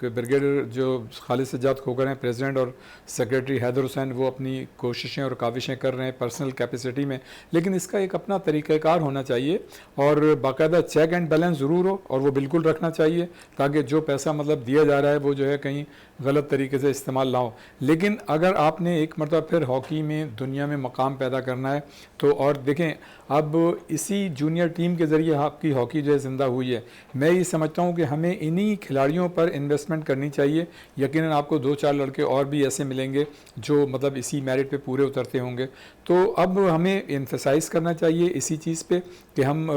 ब्रिगेडियर जो खालिद सज्जाद खोखर हैं प्रेसिडेंट और सेक्रेटरी हैदर हुसैन, वो अपनी कोशिशें और काविशें कर रहे हैं पर्सनल कैपेसिटी में, लेकिन इसका एक अपना तरीक़ाकार होना चाहिए और बाकायदा चेक एंड बैलेंस ज़रूर हो और वो बिल्कुल रखना चाहिए ताकि जो पैसा मतलब दिया जा रहा है वो जो है कहीं गलत तरीके से इस्तेमाल ना हो। लेकिन अगर आपने एक मरतबा फिर हॉकी में दुनिया में मकाम पैदा करना है तो, और देखें अब इसी जूनियर टीम के ज़रिए आपकी हॉकी जो है ज़िंदा हुई है। मैं ये समझता हूँ कि हमें इन्हीं खिलाड़ियों पर इन्वेस्टमेंट करनी चाहिए। यकीनन आपको 2-4 लड़के और भी ऐसे मिलेंगे जो मतलब इसी मेरिट पे पूरे उतरते होंगे। तो अब हमें एम्फसाइज़ करना चाहिए इसी चीज़ पे कि हम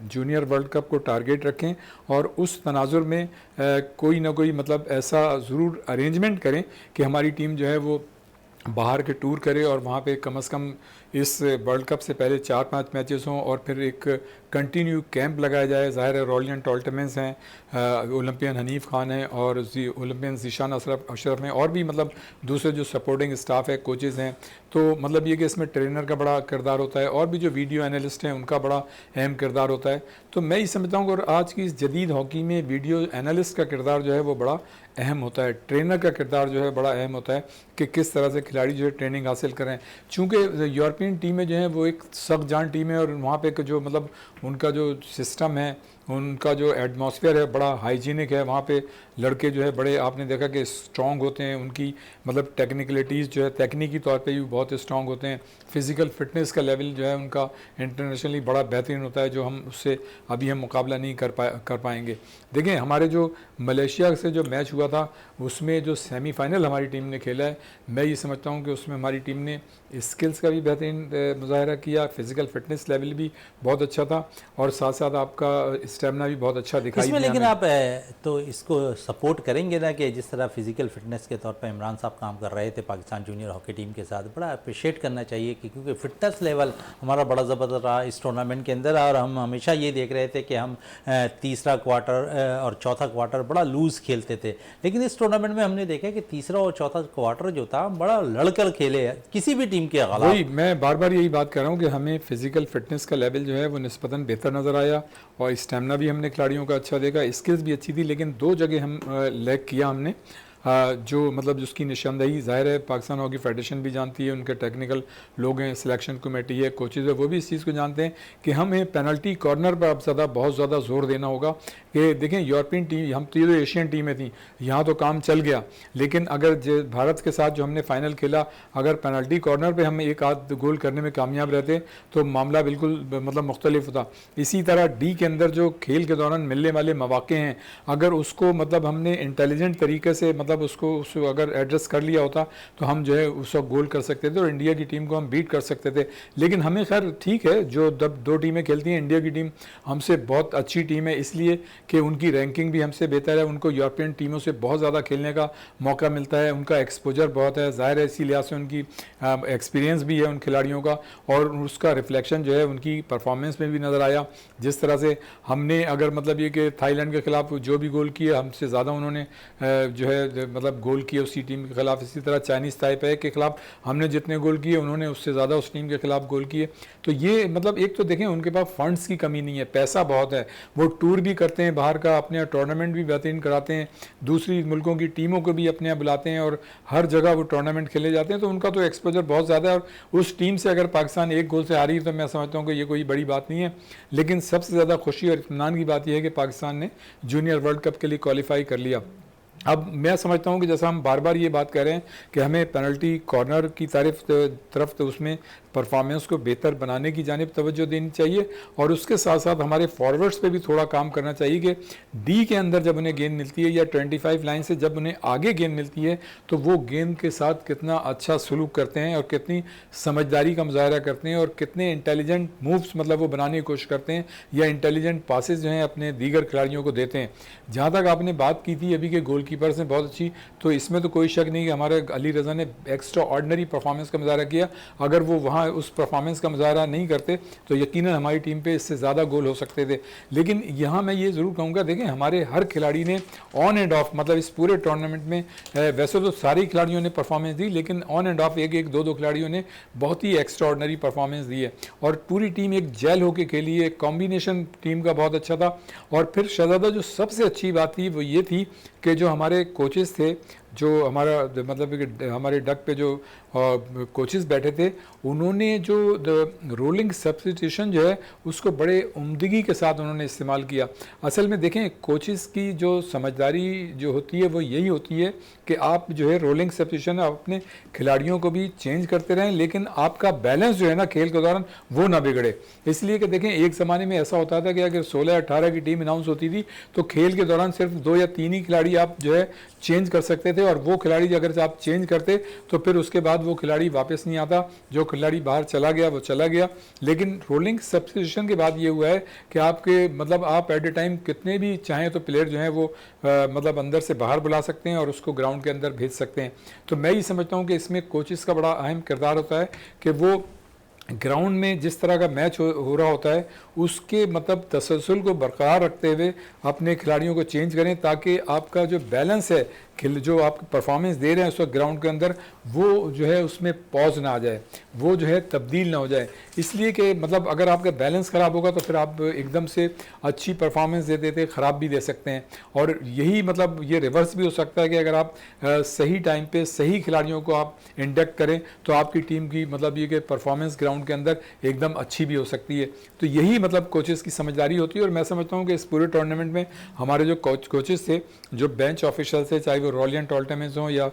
जूनियर वर्ल्ड कप को टारगेट रखें और उस तनाजुर में कोई ना कोई मतलब ऐसा ज़रूर अरेंजमेंट करें कि हमारी टीम जो है वो बाहर के टूर करे और वहाँ पे कम से कम इस वर्ल्ड कप से पहले 4-5 मैचेस हों और फिर एक कंटिन्यू कैंप लगाया जाए। ज़ाहिर है रोलियन टॉल्टमेंस हैं, ओलंपियन हनीफ खान हैं और ओलंपियन ज़ीशान अशरफ हैं और भी मतलब दूसरे जो सपोर्टिंग स्टाफ है, कोचेज़ हैं। तो मतलब ये कि इसमें ट्रेनर का बड़ा किरदार होता है और भी जो वीडियो एनालिस्ट हैं उनका बड़ा अहम किरदार होता है। तो मैं ये समझता हूँ कि आज की इस जदीद हॉकी में वीडियो एनालिस्ट का किरदार जो है वो बड़ा अहम होता है, ट्रेनर का किरदार जो है बड़ा अहम होता है कि किस तरह से खिलाड़ी जो है ट्रेनिंग हासिल करें। चूँकि यूरोपियन टीमें जो हैं वो एक सख्त जान टीम है और वहाँ पे जो मतलब उनका जो सिस्टम है, उनका जो एटमॉस्फेयर है बड़ा हाइजीनिक है। वहाँ पे लड़के जो है बड़े आपने देखा कि स्ट्रॉन्ग होते हैं, उनकी मतलब टेक्निकलिटीज़ जो है तकनीकी तौर पे भी बहुत स्ट्रॉन्ग होते हैं। फ़िज़िकल फ़िटनेस का लेवल जो है उनका इंटरनेशनली बड़ा बेहतरीन होता है, जो हम उससे अभी हम मुकाबला नहीं कर पाएंगे। देखें, हमारे जो मलेशिया से जो मैच हुआ था उसमें जो सेमीफ़ाइनल हमारी टीम ने खेला है, मैं ये समझता हूँ कि उसमें हमारी टीम ने स्किल्स का भी बेहतरीन मुजाहरा किया, फ़िज़िकल फ़िटनेस लेवल भी बहुत अच्छा था और साथ साथ आपका स्टेमिना भी बहुत अच्छा दिखाई इसमें। दिया लेकिन हमें। आप तो इसको सपोर्ट करेंगे ना कि जिस तरह फिजिकल फिटनेस के तौर पर इमरान साहब काम कर रहे थे पाकिस्तान जूनियर हॉकी टीम के साथ, बड़ा अप्रिशिएट करना चाहिए कि क्योंकि फिटनेस लेवल हमारा बड़ा ज़बरदस्त रहा इस टूर्नामेंट के अंदर और हम हमेशा ये देख रहे थे कि हम तीसरा क्वार्टर और चौथा क्वार्टर बड़ा लूज़ खेलते थे, लेकिन इस टूर्नामेंट में हमने देखा कि तीसरा और चौथा क्वार्टर जो था बड़ा लड़कर खेले किसी भी टीम के खिलाफ। वही मैं बार बार यही बात कर रहा हूँ कि हमें फ़िज़िकल फ़िटनेस का लेवल जो है वो निस्बतन बेहतर नज़र आया और स्टेमिना भी हमने खिलाड़ियों का अच्छा देखा, स्किल्स भी अच्छी थी। लेकिन 2 जगह हम लैग किया हमने, जो मतलब जिसकी निशानदेही ज़ाहिर है पाकिस्तान हॉकी फेडरेशन भी जानती है, उनके टेक्निकल लोग हैं, सिलेक्शन कमेटी है, कोचेज़ है, वो भी इस चीज़ को जानते हैं कि हमें पेनल्टी कॉर्नर पर अब बहुत ज़्यादा जोर देना होगा। कि देखें, यूरोपियन टीम हम तो एशियन टीमें थी, यहाँ तो काम चल गया, लेकिन अगर भारत के साथ जो हमने फ़ाइनल खेला, अगर पेनल्टी कॉर्नर पर हम एक आध गोल करने में कामयाब रहते तो मामला बिल्कुल मतलब मुख्तलिफ होता। इसी तरह डी के अंदर जो खेल के दौरान मिलने वाले मौक़े हैं, अगर उसको मतलब हमने इंटेलिजेंट तरीके से मतलब उसको अगर एड्रेस कर लिया होता तो हम जो है उस वक्त गोल कर सकते थे और इंडिया की टीम को हम बीट कर सकते थे। लेकिन हमें खैर ठीक है, जो 2 टीमें खेलती हैं, इंडिया की टीम हमसे बहुत अच्छी टीम है इसलिए कि उनकी रैंकिंग भी हमसे बेहतर है, उनको यूरोपियन टीमों से बहुत ज़्यादा खेलने का मौका मिलता है, उनका एक्सपोजर बहुत है, ज़ाहिर है इसी लिहाज से उनकी एक्सपीरियंस भी है उन खिलाड़ियों का और उसका रिफ्लेक्शन जो है उनकी परफॉर्मेंस में भी नज़र आया। जिस तरह से हमने अगर मतलब ये कि थाईलैंड के खिलाफ जो भी गोल किए हमसे ज़्यादा उन्होंने जो है मतलब गोल किए उसी टीम के खिलाफ। इसी तरह चाइनीज़ ताइपे के खिलाफ हमने जितने गोल किए उन्होंने उससे ज़्यादा उस टीम के खिलाफ गोल किए। तो ये मतलब एक तो देखें उनके पास फंड्स की कमी नहीं है, पैसा बहुत है, वो टूर भी करते हैं बाहर का, अपने टूर्नामेंट भी बेहतरीन कराते हैं, दूसरी मुल्कों की टीमों को भी अपने यहाँ बुलाते हैं और हर जगह वो टूर्नामेंट खेले जाते हैं। तो उनका तो एक्सपोजर बहुत ज़्यादा है। और उस टीम से अगर पाकिस्तान एक गोल से हारी तो मैं समझता हूँ कि ये कोई बड़ी बात नहीं है। लेकिन सबसे ज़्यादा खुशी और इत्मीनान की बात यह है कि पाकिस्तान ने जूनियर वर्ल्ड कप के लिए क्वालिफाई कर लिया। अब मैं समझता हूँ कि जैसा हम बार बार ये बात कर रहे हैं कि हमें पेनल्टी कॉर्नर की तरफ तो उसमें परफॉर्मेंस को बेहतर बनाने की जानिब तवज्जो देनी चाहिए और उसके साथ साथ हमारे फॉरवर्ड्स पे भी थोड़ा काम करना चाहिए कि डी के अंदर जब उन्हें गेंद मिलती है या 25 लाइन से जब उन्हें आगे गेंद मिलती है तो वो गेंद के साथ कितना अच्छा सलूक करते हैं और कितनी समझदारी का मुजाहरा करते हैं और कितने इंटेलिजेंट मूव्स मतलब वो बनाने की कोशिश करते हैं या इंटेलिजेंट पासेस जो हैं अपने दीगर खिलाड़ियों को देते हैं। जहाँ तक आपने बात की थी अभी के गोलकीपर्स ने बहुत अच्छी, तो इसमें तो कोई शक नहीं कि हमारे अली रज़ा ने एक्स्ट्रा ऑर्डिनरी परफॉर्मेंस का मुजाहरा किया। अगर वो वहाँ उस परफॉर्मेंस का मुजाहरा नहीं करते तो यकीनन हमारी टीम पे इससे ज़्यादा गोल हो सकते थे। लेकिन यहाँ मैं ये ज़रूर कहूँगा, देखें हमारे हर खिलाड़ी ने ऑन एंड ऑफ मतलब इस पूरे टूर्नामेंट में वैसे तो सारे खिलाड़ियों ने परफॉर्मेंस दी, लेकिन ऑन एंड ऑफ एक दो खिलाड़ियों ने बहुत ही एक्स्ट्रा ऑर्डिनरी परफॉर्मेंस दी है और पूरी टीम एक जेल होकर खेली है। कॉम्बिनेशन टीम का बहुत अच्छा था। और फिर शहजादा जो सबसे अच्छी बात थी वो ये थी कि जो हमारे कोचेस थे, जो हमारा मतलब हमारे डक पे जो कोचेस बैठे थे, उन्होंने जो रोलिंग सब्स्टिट्यूशन जो है उसको बड़े उम्दगी के साथ उन्होंने इस्तेमाल किया। असल में देखें कोचेस की जो समझदारी जो होती है वो यही होती है कि आप जो है रोलिंग सब्स्टिट्यूशन अपने खिलाड़ियों को भी चेंज करते रहें, लेकिन आपका बैलेंस जो है ना खेल के दौरान वो ना बिगड़े। इसलिए कि देखें एक ज़माने में ऐसा होता था कि अगर 16-18 की टीम अनाउंस होती थी तो खेल के दौरान सिर्फ 2 या 3 ही खिलाड़ी आप जो है चेंज कर सकते थे और वो खिलाड़ी अगर आप चेंज करते तो फिर उसके बाद वो खिलाड़ी वापस नहीं आता। जो खिलाड़ी बाहर चला गया वो चला गया। लेकिन रोलिंग सब्स्टिट्यूशन के बाद ये हुआ है कि आपके मतलब आप एट ए टाइम कितने भी चाहें तो प्लेयर जो है वो मतलब अंदर से बाहर बुला सकते हैं और उसको ग्राउंड के अंदर भेज सकते हैं। तो मैं ये समझता हूँ कि इसमें कोचेस का बड़ा अहम किरदार होता है कि वो ग्राउंड में जिस तरह का मैच हो रहा होता है उसके मतलब तसलसल को बरकरार रखते हुए अपने खिलाड़ियों को चेंज करें ताकि आपका जो बैलेंस है जो आप परफॉर्मेंस दे रहे हैं उस वक्त ग्राउंड के अंदर वो जो है उसमें पॉज ना आ जाए, वो जो है तब्दील ना हो जाए। इसलिए कि मतलब अगर आपका बैलेंस ख़राब होगा तो फिर आप एकदम से अच्छी परफॉर्मेंस दे देते ख़राब भी दे सकते हैं। और यही मतलब ये रिवर्स भी हो सकता है कि अगर आप सही टाइम पे सही खिलाड़ियों को आप इंडक्ट करें तो आपकी टीम की मतलब ये कि परफॉर्मेंस ग्राउंड के अंदर एकदम अच्छी भी हो सकती है। तो यही मतलब कोचेस की समझदारी होती है। और मैं समझता हूँ कि इस पूरे टूर्नामेंट में हमारे जो कोचेस थे, जो बेंच ऑफिशियल थे, चाहे रॉलियन टॉल्टमेंस हो या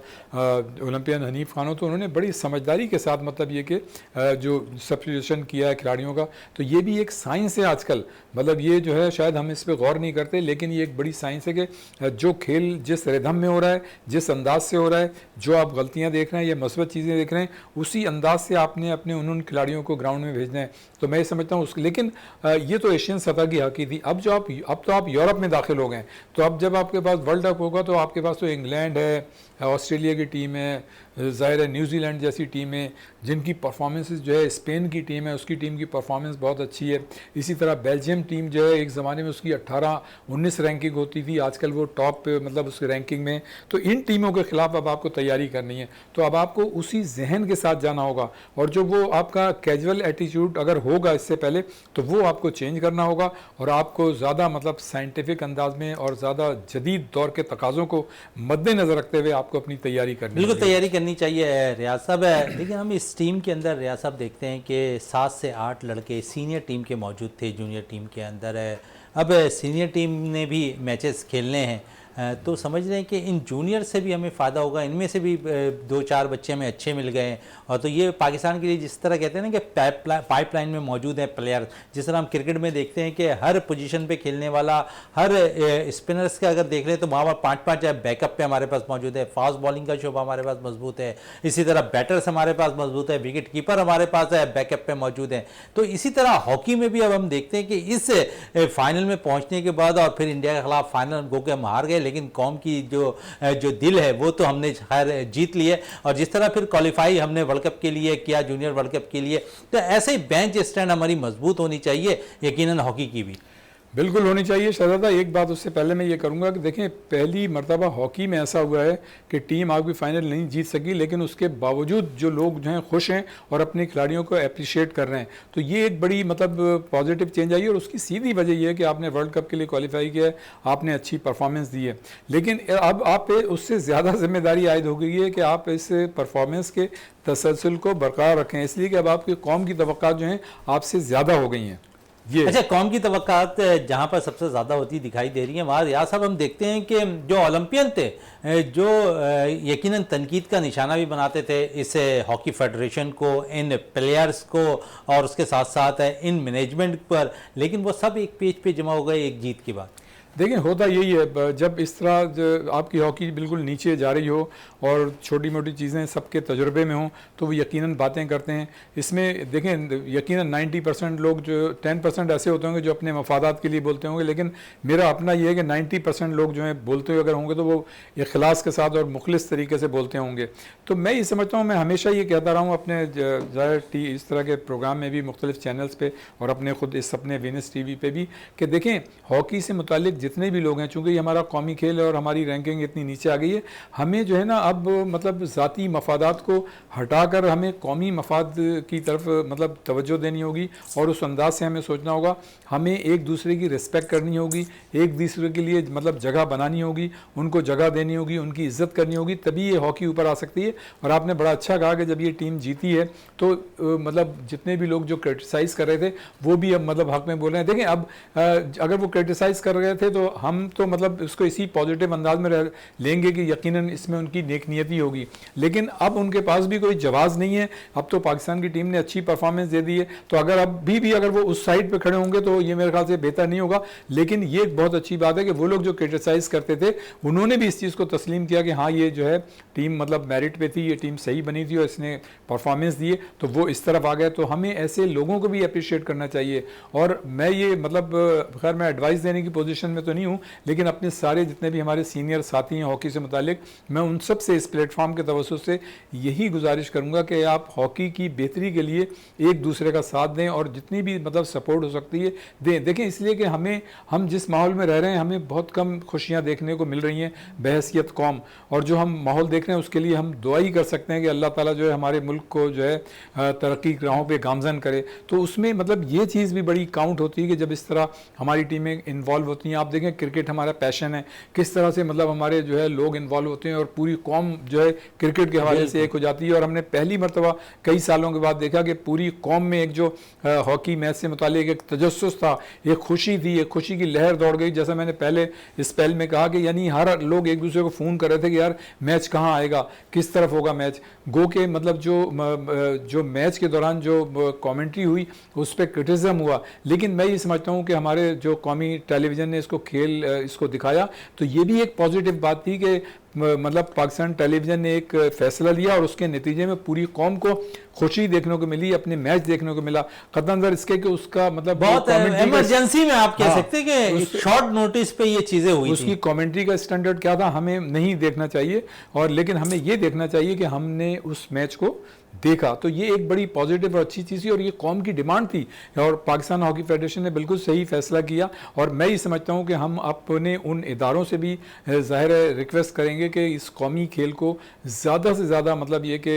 ओलंपियन हनीफ खान हो, तो उन्होंने बड़ी समझदारी के साथ मतलब ये कि जो सब्स्टिट्यूशन किया है खिलाड़ियों का, तो ये भी एक साइंस है आजकल। मतलब ये जो है शायद हम इस पर गौर नहीं करते, लेकिन ये एक बड़ी साइंस है कि जो खेल जिस रिदम में हो रहा है, जिस अंदाज से हो रहा है, जो आप गलतियाँ देख रहे हैं या मस्बत चीज़ें देख रहे हैं, उसी अंदाज से आपने अपने उन खिलाड़ियों को ग्राउंड में भेजना है। तो मैं ये समझता हूँ लेकिन ये तो एशियन सतह की हॉकी थी। अब तो आप यूरोप में दाखिल हो गए, तो अब जब आपके पास वर्ल्ड कप होगा तो आपके पास तो इंग्लैंड है, ऑस्ट्रेलिया की टीम है, ज़ाहिर है न्यूजीलैंड जैसी टीमें जिनकी परफॉर्मेंसेस जो है, स्पेन की टीम है उसकी टीम की परफॉर्मेंस बहुत अच्छी है। इसी तरह बेल्जियम टीम जो है एक ज़माने में उसकी 18-19 रैंकिंग होती थी, आजकल वो टॉप पे मतलब उसकी रैंकिंग में। तो इन टीमों के ख़िलाफ़ अब आपको तैयारी करनी है, तो अब आपको उसी जहन के साथ जाना होगा। और जो वो आपका कैजुअल एटीट्यूड अगर होगा इससे पहले तो वो आपको चेंज करना होगा और आपको ज़्यादा मतलब साइंटिफिक अंदाज में और ज़्यादा जदीद दौर के तकाज़ों को मद्देनज़र रखते हुए आपको अपनी तैयारी करनी है। बिल्कुल तैयारी करनी चाहिए रियाज साहब। लेकिन हम इस टीम के अंदर रियाज साहब देखते हैं कि 7 से 8 लड़के सीनियर टीम के मौजूद थे जूनियर टीम के अंदर। अब सीनियर टीम ने भी मैचेस खेलने हैं, तो समझ रहे हैं कि इन जूनियर से भी हमें फ़ायदा होगा, इनमें से भी 2-4 बच्चे हमें अच्छे मिल गए हैं। और तो ये पाकिस्तान के लिए जिस तरह कहते हैं ना कि पाइपलाइन में मौजूद है प्लेयर, जिस तरह हम क्रिकेट में देखते हैं कि हर पोजीशन पे खेलने वाला, हर स्पिनर्स का अगर देख लें तो वहाँ पर 5-5 बैकअप पे हमारे पास मौजूद है। फास्ट बॉलिंग का शोबा हमारे पास मजबूत है, इसी तरह बैटर्स हमारे पास मजबूत है, विकेट कीपर हमारे पास है बैकअप पे मौजूद है। तो इसी तरह हॉकी में भी अब हम देखते हैं कि इस फाइनल में पहुँचने के बाद और फिर इंडिया के खिलाफ फाइनल गो के हम हार गए, लेकिन कौम की जो दिल है वो तो हमने खैर जीत लिए। और जिस तरह फिर क्वालिफाई हमने वर्ल्ड कप के लिए किया, जूनियर वर्ल्ड कप के लिए, तो ऐसे ही बेंच स्टैंड हमारी मजबूत होनी चाहिए यकीनन हॉकी की भी। बिल्कुल होनी चाहिए शहजादा। एक बात उससे पहले मैं ये करूंगा कि देखें, पहली मर्तबा हॉकी में ऐसा हुआ है कि टीम आगे फाइनल नहीं जीत सकी, लेकिन उसके बावजूद जो लोग जो हैं खुश हैं और अपने खिलाड़ियों को अप्रिशिएट कर रहे हैं। तो ये एक बड़ी मतलब पॉजिटिव चेंज आई, और उसकी सीधी वजह ये है कि आपने वर्ल्ड कप के लिए क्वालिफाई किया है, आपने अच्छी परफॉर्मेंस दी है। लेकिन अब आप पे उससे ज़्यादा जिम्मेदारी आयद हो गई है कि आप इस परफॉर्मेंस के तसलसल को बरकरार रखें, इसलिए कि अब आपकी कौम की तवक्कात जो हैं आपसे ज़्यादा हो गई हैं। ये अच्छा, कौम की तवक्कात जहाँ पर सबसे ज़्यादा होती दिखाई दे रही है वहाँ रियाज साहब हम देखते हैं कि जो ओलंपियन थे, जो यकीनन तनकीद का निशाना भी बनाते थे इस हॉकी फेडरेशन को, इन प्लेयर्स को और उसके साथ साथ इन मैनेजमेंट पर, लेकिन वो सब एक पेज पे जमा हो गए एक जीत के बाद। देखिए, होता यही है जब इस तरह आपकी हॉकी बिल्कुल नीचे जा रही हो और छोटी मोटी चीज़ें सबके तजुर्बे में हों तो वो यकीनन बातें करते हैं। इसमें देखें, यकीनन 90% लोग, जो 10% ऐसे होते होंगे जो अपने मफादात के लिए बोलते होंगे, लेकिन मेरा अपना ये है कि 90% लोग जो हैं बोलते हुए अगर होंगे तो वो इखलास के साथ और मुखलिस तरीके से बोलते होंगे। तो मैं ये समझता हूँ, मैं हमेशा ये कहता रहा हूँ अपने ज़ाहिर इस तरह के प्रोग्राम में भी, मुख्तलिफ चैनल्स पर और अपने खुद इस अपने वीनस TV पे भी, कि देखें हॉकी से मुतालिक जितने भी लोग हैं, चूँकि ये हमारा कौमी खेल है और हमारी रैंकिंग इतनी नीचे आ गई है, हमें जो है ना अब मतलब ज़ाती मफादात को हटाकर हमें कौमी मफाद की तरफ मतलब तवज्जो देनी होगी, और उस अंदाज से हमें सोचना होगा। हमें एक दूसरे की रिस्पेक्ट करनी होगी, एक दूसरे के लिए मतलब जगह बनानी होगी, उनको जगह देनी होगी, उनकी इज़्ज़त करनी होगी, तभी ये हॉकी ऊपर आ सकती है। और आपने बड़ा अच्छा कहा कि जब ये टीम जीती है तो मतलब जितने भी लोग जो क्रिटिसाइज़ कर रहे थे वो भी अब मतलब हक में बोल रहे हैं। देखें, अब अगर वो क्रिटिसाइज़ कर रहे थे तो हम तो मतलब उसको इसी पॉजिटिव अंदाज में लेंगे कि यकीनन इसमें उनकी नेक नियति होगी, लेकिन अब उनके पास भी कोई जवाब नहीं है। अब तो पाकिस्तान की टीम ने अच्छी परफॉर्मेंस दे दी है, तो अगर अभी भी अगर वो उस साइड पे खड़े होंगे तो ये मेरे ख्याल से बेहतर नहीं होगा। लेकिन ये एक बहुत अच्छी बात है कि वो लोग जो क्रिटिसाइज़ करते थे उन्होंने भी इस चीज़ को तस्लीम किया कि हाँ, ये जो है टीम मतलब मेरिट पे थी, ये टीम सही बनी थी और इसने परफॉर्मेंस दिए, तो वो इस तरफ आ गए। तो हमें ऐसे लोगों को भी अप्रिशिएट करना चाहिए। और मैं ये मतलब खैर मैं एडवाइस देने की पोजीशन में तो नहीं हूँ, लेकिन अपने सारे जितने भी हमारे सीनियर साथी हैं हॉकी से मुतालिक, मैं उन सब से इस प्लेटफॉर्म के तवज्जुह से यही गुजारिश करूँगा कि आप हॉकी की बेहतरी के लिए एक दूसरे का साथ दें और जितनी भी मतलब सपोर्ट हो सकती है दें। देखें, इसलिए कि हम जिस माहौल में रह रहे हैं हमें बहुत कम खुशियाँ देखने को मिल रही हैं बहैसियत कौम, और जो हम माहौल देख रहे हैं उसके लिए हम दुआ ही कर सकते हैं कि अल्लाह ताला जो है हमारे मुल्क को जो है तरक्की की राहों पर गामजन करे। तो उसमें मतलब ये चीज़ भी बड़ी काउंट होती है कि जब इस तरह हमारी टीमें इन्वॉल्व होती हैं। आप देखें, क्रिकेट हमारा पैशन है, किस तरह से मतलब हमारे जो है लोग इन्वॉल्व होते हैं और पूरी कौम जो है क्रिकेट के हवाले से एक हो जाती है। और हमने पहली मरतबा कई सालों के बाद देखा कि पूरी कौम में एक जो हॉकी मैच से मुतालिक एक तजस्सुस था, एक खुशी थी, एक खुशी की लहर दौड़ गई। जैसा मैंने पहले इस पहल में कहा कि यानी हर लोग एक दूसरे को फ़ोन कर रहे थे कि यार मैच कहाँ आएगा, किस तरफ होगा मैच। गो के मतलब जो मैच के दौरान जो कमेंट्री हुई उस पर क्रिटिसिज्म हुआ, लेकिन मैं ये समझता हूँ कि हमारे जो कौमी टेलीविज़न ने इसको दिखाया, तो ये भी एक पॉजिटिव बात थी कि मतलब पाकिस्तान टेलीविज़न ने एक फैसला लिया और उसके नतीजे में पूरी कौम को खुशी देखने को मिली, अपने मैच देखने को मिला। कतनज़र इसके कि उसका मतलब बहुत इमरजेंसी में आप कह सकते हैं कि शॉर्ट नोटिस पे ये चीज़ें हुई, उसकी कमेंट्री का स्टैंडर्ड क्या था हमें नहीं देखना चाहिए, और लेकिन हमें ये देखना चाहिए कि हमने उस मैच को देखा। तो ये एक बड़ी पॉजिटिव और अच्छी चीज़ थी और ये कौम की डिमांड थी, और पाकिस्तान हॉकी फेडरेशन ने बिल्कुल सही फैसला किया। और मैं ये समझता हूँ कि हम अपने उन इदारों से भी ज़ाहिर है रिक्वेस्ट करेंगे कि इस कौमी खेल को ज़्यादा से ज़्यादा मतलब ये कि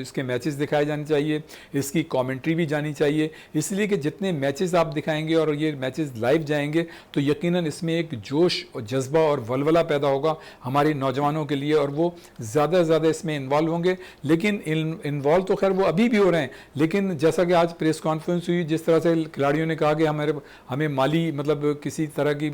इसके मैचेस दिखाए जाने चाहिए, इसकी कमेंट्री भी जानी चाहिए, इसलिए कि जितने मैचेस आप दिखाएंगे और ये मैचेस लाइव जाएंगे तो यकीनन इसमें एक जोश और जज्बा और वलवला पैदा होगा हमारे नौजवानों के लिए, और वो ज़्यादा से ज़्यादा इसमें इन्वॉल्व होंगे। लेकिन इन्वॉल्व तो खैर वो अभी भी हो रहे हैं, लेकिन जैसा कि आज प्रेस कॉन्फ्रेंस हुई, जिस तरह से खिलाड़ियों ने कहा कि हमें माली मतलब किसी तरह की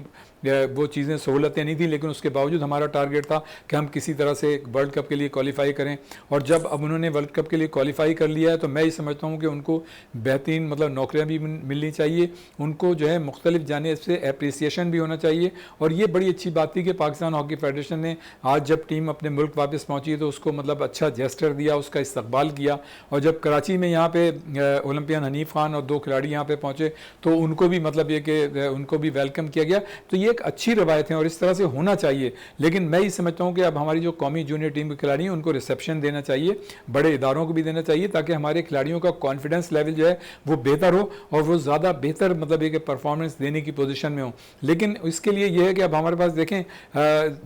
वो चीज़ें सहूलतें नहीं थी, लेकिन उसके बावजूद हमारा टारगेट था कि हम किसी तरह से वर्ल्ड कप के लिए क्वालिफाई करें। और जब अब उन्होंने वर्ल्ड कप के लिए क्वालिफाई कर लिया है तो मैं ये समझता हूँ कि उनको बेहतरीन मतलब नौकरियाँ भी मिलनी चाहिए, उनको जो है मुख्तलिफ जानिब से एप्रिसिएशन भी होना चाहिए। और ये बड़ी अच्छी बात थी कि पाकिस्तान हॉकी फेडरेशन ने आज जब टीम अपने मुल्क वापस पहुँची तो उसको मतलब अच्छा जेस्टर दिया, उसका इस्तकबाल इस्तकबाल किया। और जब कराची में यहाँ पे ओलंपियन हनीफ खान और 2 खिलाड़ी यहाँ पे पहुँचे तो उनको भी मतलब ये कि उनको भी वेलकम किया गया। तो ये एक अच्छी रवायत है और इस तरह से होना चाहिए। लेकिन मैं ये समझता हूँ कि अब हमारी जो कौमी जूनियर टीम के खिलाड़ी हैं उनको रिसेप्शन देना चाहिए, बड़े इदारों को भी देना चाहिए, ताकि हमारे खिलाड़ियों का कॉन्फिडेंस लेवल जो है वो बेहतर हो और वो ज़्यादा बेहतर मतलब एक परफॉर्मेंस देने की पोजीशन में हो। लेकिन इसके लिए ये है कि अब हमारे पास देखें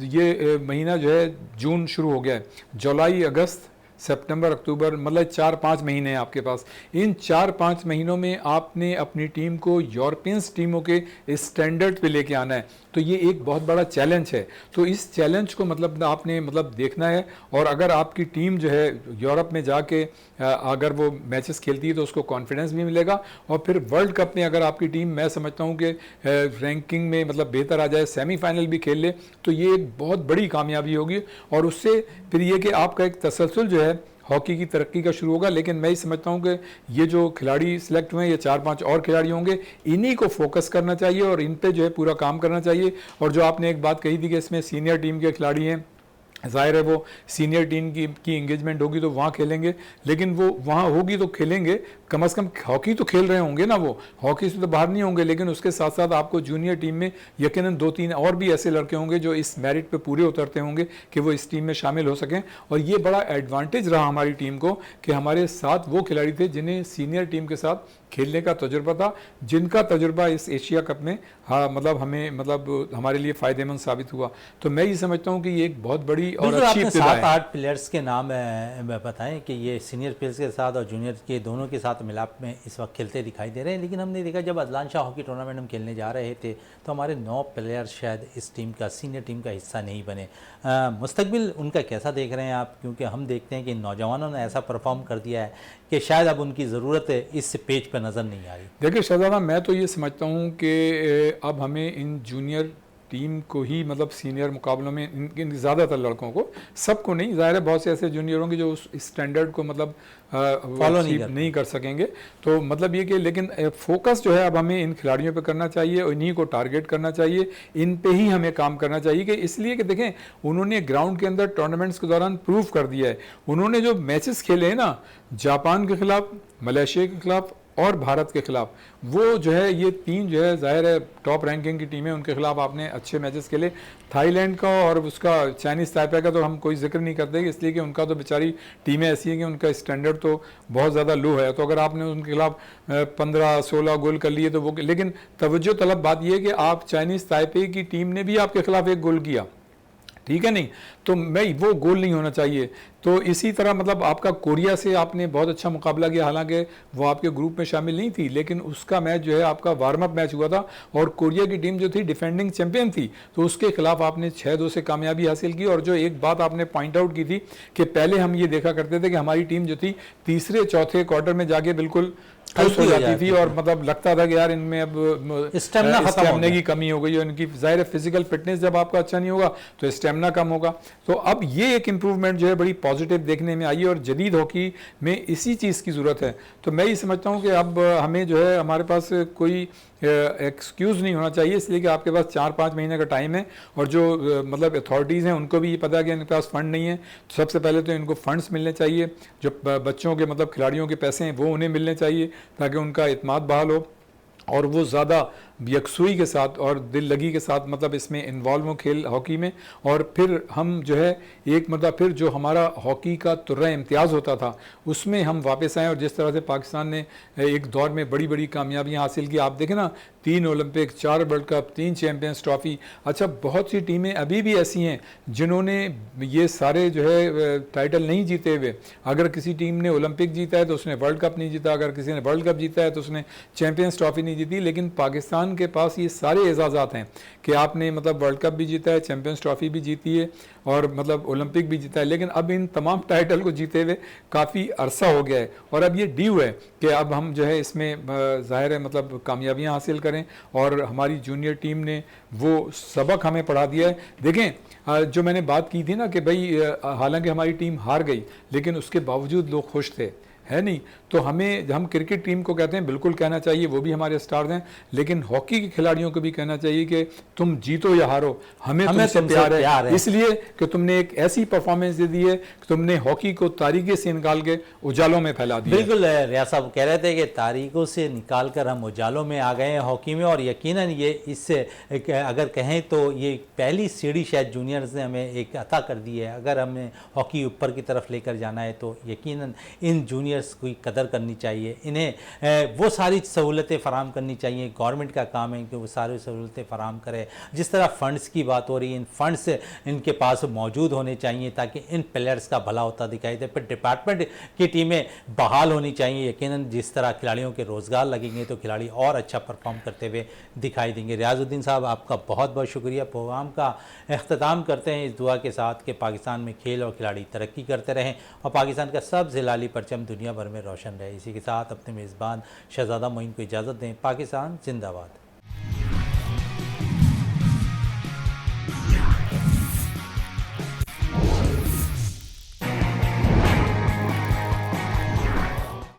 ये महीना जो है जून शुरू हो गया है, जुलाई, अगस्त, सितंबर, अक्टूबर, मतलब 4-5 महीने हैं आपके पास। इन 4-5 महीनों में आपने अपनी टीम को यूरोपियंस टीमों के स्टैंडर्ड पे लेके आना है। तो ये एक बहुत बड़ा चैलेंज है। तो इस चैलेंज को मतलब आपने मतलब देखना है। और अगर आपकी टीम जो है यूरोप में जाके अगर वो मैचेस खेलती है तो उसको कॉन्फिडेंस भी मिलेगा। और फिर वर्ल्ड कप में अगर आपकी टीम, मैं समझता हूँ कि रैंकिंग में मतलब बेहतर आ जाए, सेमीफाइनल भी खेल ले, तो ये एक बहुत बड़ी कामयाबी होगी। और उससे फिर ये कि आपका एक तसलसल जो है हॉकी की तरक्की का शुरू होगा। लेकिन मैं ही समझता हूं कि ये जो खिलाड़ी सिलेक्ट हुए हैं, ये 4-5 और खिलाड़ी होंगे, इन्हीं को फोकस करना चाहिए और इन पे जो है पूरा काम करना चाहिए। और जो आपने एक बात कही थी कि इसमें सीनियर टीम के खिलाड़ी हैं, ज़ाहिर है वो सीनियर टीम की इंगेजमेंट होगी तो वहाँ खेलेंगे। लेकिन वो वहाँ होगी तो खेलेंगे, कम से कम हॉकी तो खेल रहे होंगे ना, वो हॉकी से तो बाहर नहीं होंगे। लेकिन उसके साथ साथ आपको जूनियर टीम में यकीनन 2-3 और भी ऐसे लड़के होंगे जो इस मेरिट पे पूरे उतरते होंगे कि वो इस टीम में शामिल हो सकें। और ये बड़ा एडवांटेज रहा हमारी टीम को कि हमारे साथ वो खिलाड़ी थे जिन्हें सीनियर टीम के साथ खेलने का तजुर्बा था, जिनका तजुर्बा इस एशिया कप में मतलब हमें मतलब हमारे लिए फ़ायदेमंद साबित हुआ। तो मैं ये समझता हूँ कि ये एक बहुत बड़ी और अच्छी इब्तिदा है। 7-8 प्लेयर्स के नाम बताएं कि ये सीनियर प्लेयर्स के साथ और जूनियर के दोनों के साथ मिलाप में इस वक्त खेलते दिखाई दे रहे हैं। लेकिन हमने देखा जब अदलान शाह हॉकी टूर्नामेंट हम खेलने जा रहे थे तो हमारे 9 प्लेयर शायद इस टीम का, सीनियर टीम का हिस्सा नहीं बने। मुस्तकबिल उनका कैसा देख रहे हैं आप? क्योंकि हम देखते हैं कि नौजवानों ने ऐसा परफॉर्म कर दिया है कि शायद अब उनकी ज़रूरत इस पेज पर नज़र नहीं आ रही। देखिए शहजादा, मैं तो ये समझता हूँ कि अब हमें इन जूनियर टीम को ही मतलब सीनियर मुकाबलों में इन ज़्यादातर लड़कों को, सबको नहीं, ज़ाहिर है बहुत से ऐसे जूनियर होंगे जो उस स्टैंडर्ड को मतलब फॉलो नहीं कर सकेंगे। तो मतलब ये कि लेकिन फोकस जो है अब हमें इन खिलाड़ियों पे करना चाहिए और इन्हीं को टारगेट करना चाहिए, इन पे ही हमें काम करना चाहिए। कि इसलिए कि देखें उन्होंने ग्राउंड के अंदर टूर्नामेंट्स के दौरान प्रूव कर दिया है। उन्होंने जो मैचेस खेले हैं ना, जापान के खिलाफ, मलेशिया के खिलाफ और भारत के खिलाफ, वो जो है ये 3 जो है ज़ाहिर है टॉप रैंकिंग की टीमें, उनके खिलाफ आपने अच्छे मैचेस खेले। थाईलैंड का और उसका चाइनीज़ ताइपे का तो हम कोई जिक्र नहीं करते, इसलिए कि उनका तो बेचारी टीमें ऐसी हैं कि उनका स्टैंडर्ड तो बहुत ज़्यादा लो है। तो अगर आपने उनके खिलाफ 15-16 गोल कर लिए तो वो, लेकिन तवज्जो तलब बात यह है कि आप चाइनीज़ ताइपे की टीम ने भी आपके खिलाफ 1 गोल किया, ठीक है नहीं, तो मैं वो गोल नहीं होना चाहिए। तो इसी तरह मतलब आपका कोरिया से आपने बहुत अच्छा मुकाबला किया, हालांकि वो आपके ग्रुप में शामिल नहीं थी, लेकिन उसका मैच जो है आपका वार्म अप मैच हुआ था और कोरिया की टीम जो थी डिफेंडिंग चैंपियन थी, तो उसके खिलाफ आपने 6-2 से कामयाबी हासिल की। और जो एक बात आपने पॉइंट आउट की थी कि पहले हम ये देखा करते थे कि हमारी टीम जो थी तीसरे-चौथे क्वार्टर में जाके बिल्कुल खुश हो जाती थी और मतलब लगता था कि यार इनमें अब स्टेमिना की कमी हो गई है, इनकी ज़ाहिर फिजिकल फिटनेस जब आपका अच्छा नहीं होगा तो स्टेमिना कम होगा। तो अब ये एक इम्प्रूवमेंट जो है बड़ी पॉजिटिव देखने में आई है और जदीद हॉकी में इसी चीज़ की ज़रूरत है। तो मैं ये समझता हूँ कि अब हमें जो है हमारे पास कोई एक्सक्यूज़ नहीं होना चाहिए, इसलिए कि आपके पास 4-5 महीने का टाइम है और जो मतलब अथॉरिटीज़ हैं उनको भी ये पता है कि इनके पास फ़ंड नहीं है। तो सबसे पहले तो इनको फ़ंड्स मिलने चाहिए, जो बच्चों के मतलब खिलाड़ियों के पैसे हैं वो उन्हें मिलने चाहिए ताकि उनका इत्मीनान बहाल हो और वो ज़्यादा यकसुई के साथ और दिल लगी के साथ मतलब इसमें इन्वॉल्व हो खेल हॉकी में। और फिर हम जो है एक मतलब फिर जो हमारा हॉकी का तुर्रा इम्तियाज़ होता था उसमें हम वापस आएँ। और जिस तरह से पाकिस्तान ने एक दौर में बड़ी बड़ी कामयाबियाँ हासिल की, आप देखें ना 3 Olympic, 4 world cup, 3 champions trophy. अच्छा, बहुत सी टीमें अभी भी ऐसी हैं जिन्होंने ये सारे जो है टाइटल नहीं जीते हुए। अगर किसी टीम ने ओलंपिक जीता है तो उसने वर्ल्ड कप नहीं जीता, अगर किसी ने वर्ल्ड कप जीता है तो उसने चैम्पियंस ट्रॉफ़ी नहीं जीती। लेकिन पाकिस्तान के पास ये सारे एजाज़ात हैं कि आपने मतलब वर्ल्ड कप भी जीता है, चैम्पियंस ट्रॉफ़ी भी जीती है और मतलब ओलंपिक भी जीता है। लेकिन अब इन तमाम टाइटल को जीते हुए काफ़ी अरसा हो गया है और अब ये ड्यू है कि अब हम जो है इसमें ज़ाहिर है मतलब कामयाबियाँ हासिल करें। और हमारी जूनियर टीम ने वो सबक हमें पढ़ा दिया है। देखें जो मैंने बात की थी ना कि भाई हालांकि हमारी टीम हार गई लेकिन उसके बावजूद लोग खुश थे। है नहीं। तो हमें, हम क्रिकेट टीम को कहते हैं बिल्कुल कहना चाहिए, वो भी हमारे स्टार्स हैं, लेकिन हॉकी के खिलाड़ियों को भी कहना चाहिए कि तुम जीतो या हारो, हमें तुमसे प्यार है, इसलिए कि तुमने एक ऐसी परफॉर्मेंस दे दी है कि तुमने हॉकी को तारीकी से निकाल के उजालों में फैला दिया। बिल्कुल, रियाज साहब कह रहे थे कि तारीकों से निकाल कर हम उजालों में आ गए हैं हॉकी में, और यकीनन ये इससे अगर कहें तो ये पहली सीढ़ी शायद जूनियर्स ने हमें एक अता कर दी है। अगर हमें हॉकी ऊपर की तरफ लेकर जाना है तो यकीनन इन जूनियर्स की कदर करनी चाहिए, इन्हें वो सारी सहूलतें फ़राहम करनी चाहिए। गवर्नमेंट का काम है कि वो सारी सहूलतें फ़राहम करे। जिस तरह फ़ंड्स की बात हो रही है, इन फंड्स इनके पास मौजूद होने चाहिए ताकि इन प्लेयर्स का भला होता दिखाई दे। फिर डिपार्टमेंट की टीमें बहाल होनी चाहिए। यकीनन जिस तरह खिलाड़ियों के रोज़गार लगेंगे तो खिलाड़ी और अच्छा परफॉर्म करते हुए दिखाई देंगे। रियाजुद्दीन साहब, आपका बहुत बहुत शुक्रिया। प्रोग्राम का अख्ताम करते हैं इस दुआ के साथ कि पाकिस्तान में खेल और खिलाड़ी तरक्की करते रहें और पाकिस्तान का सबसे लाली परचम दुनिया भर में रोशन रहे। इसी के साथ अपने मेज़बान शहजादा मोइन को इजाज़त दें। पाकिस्तान जिंदाबाद।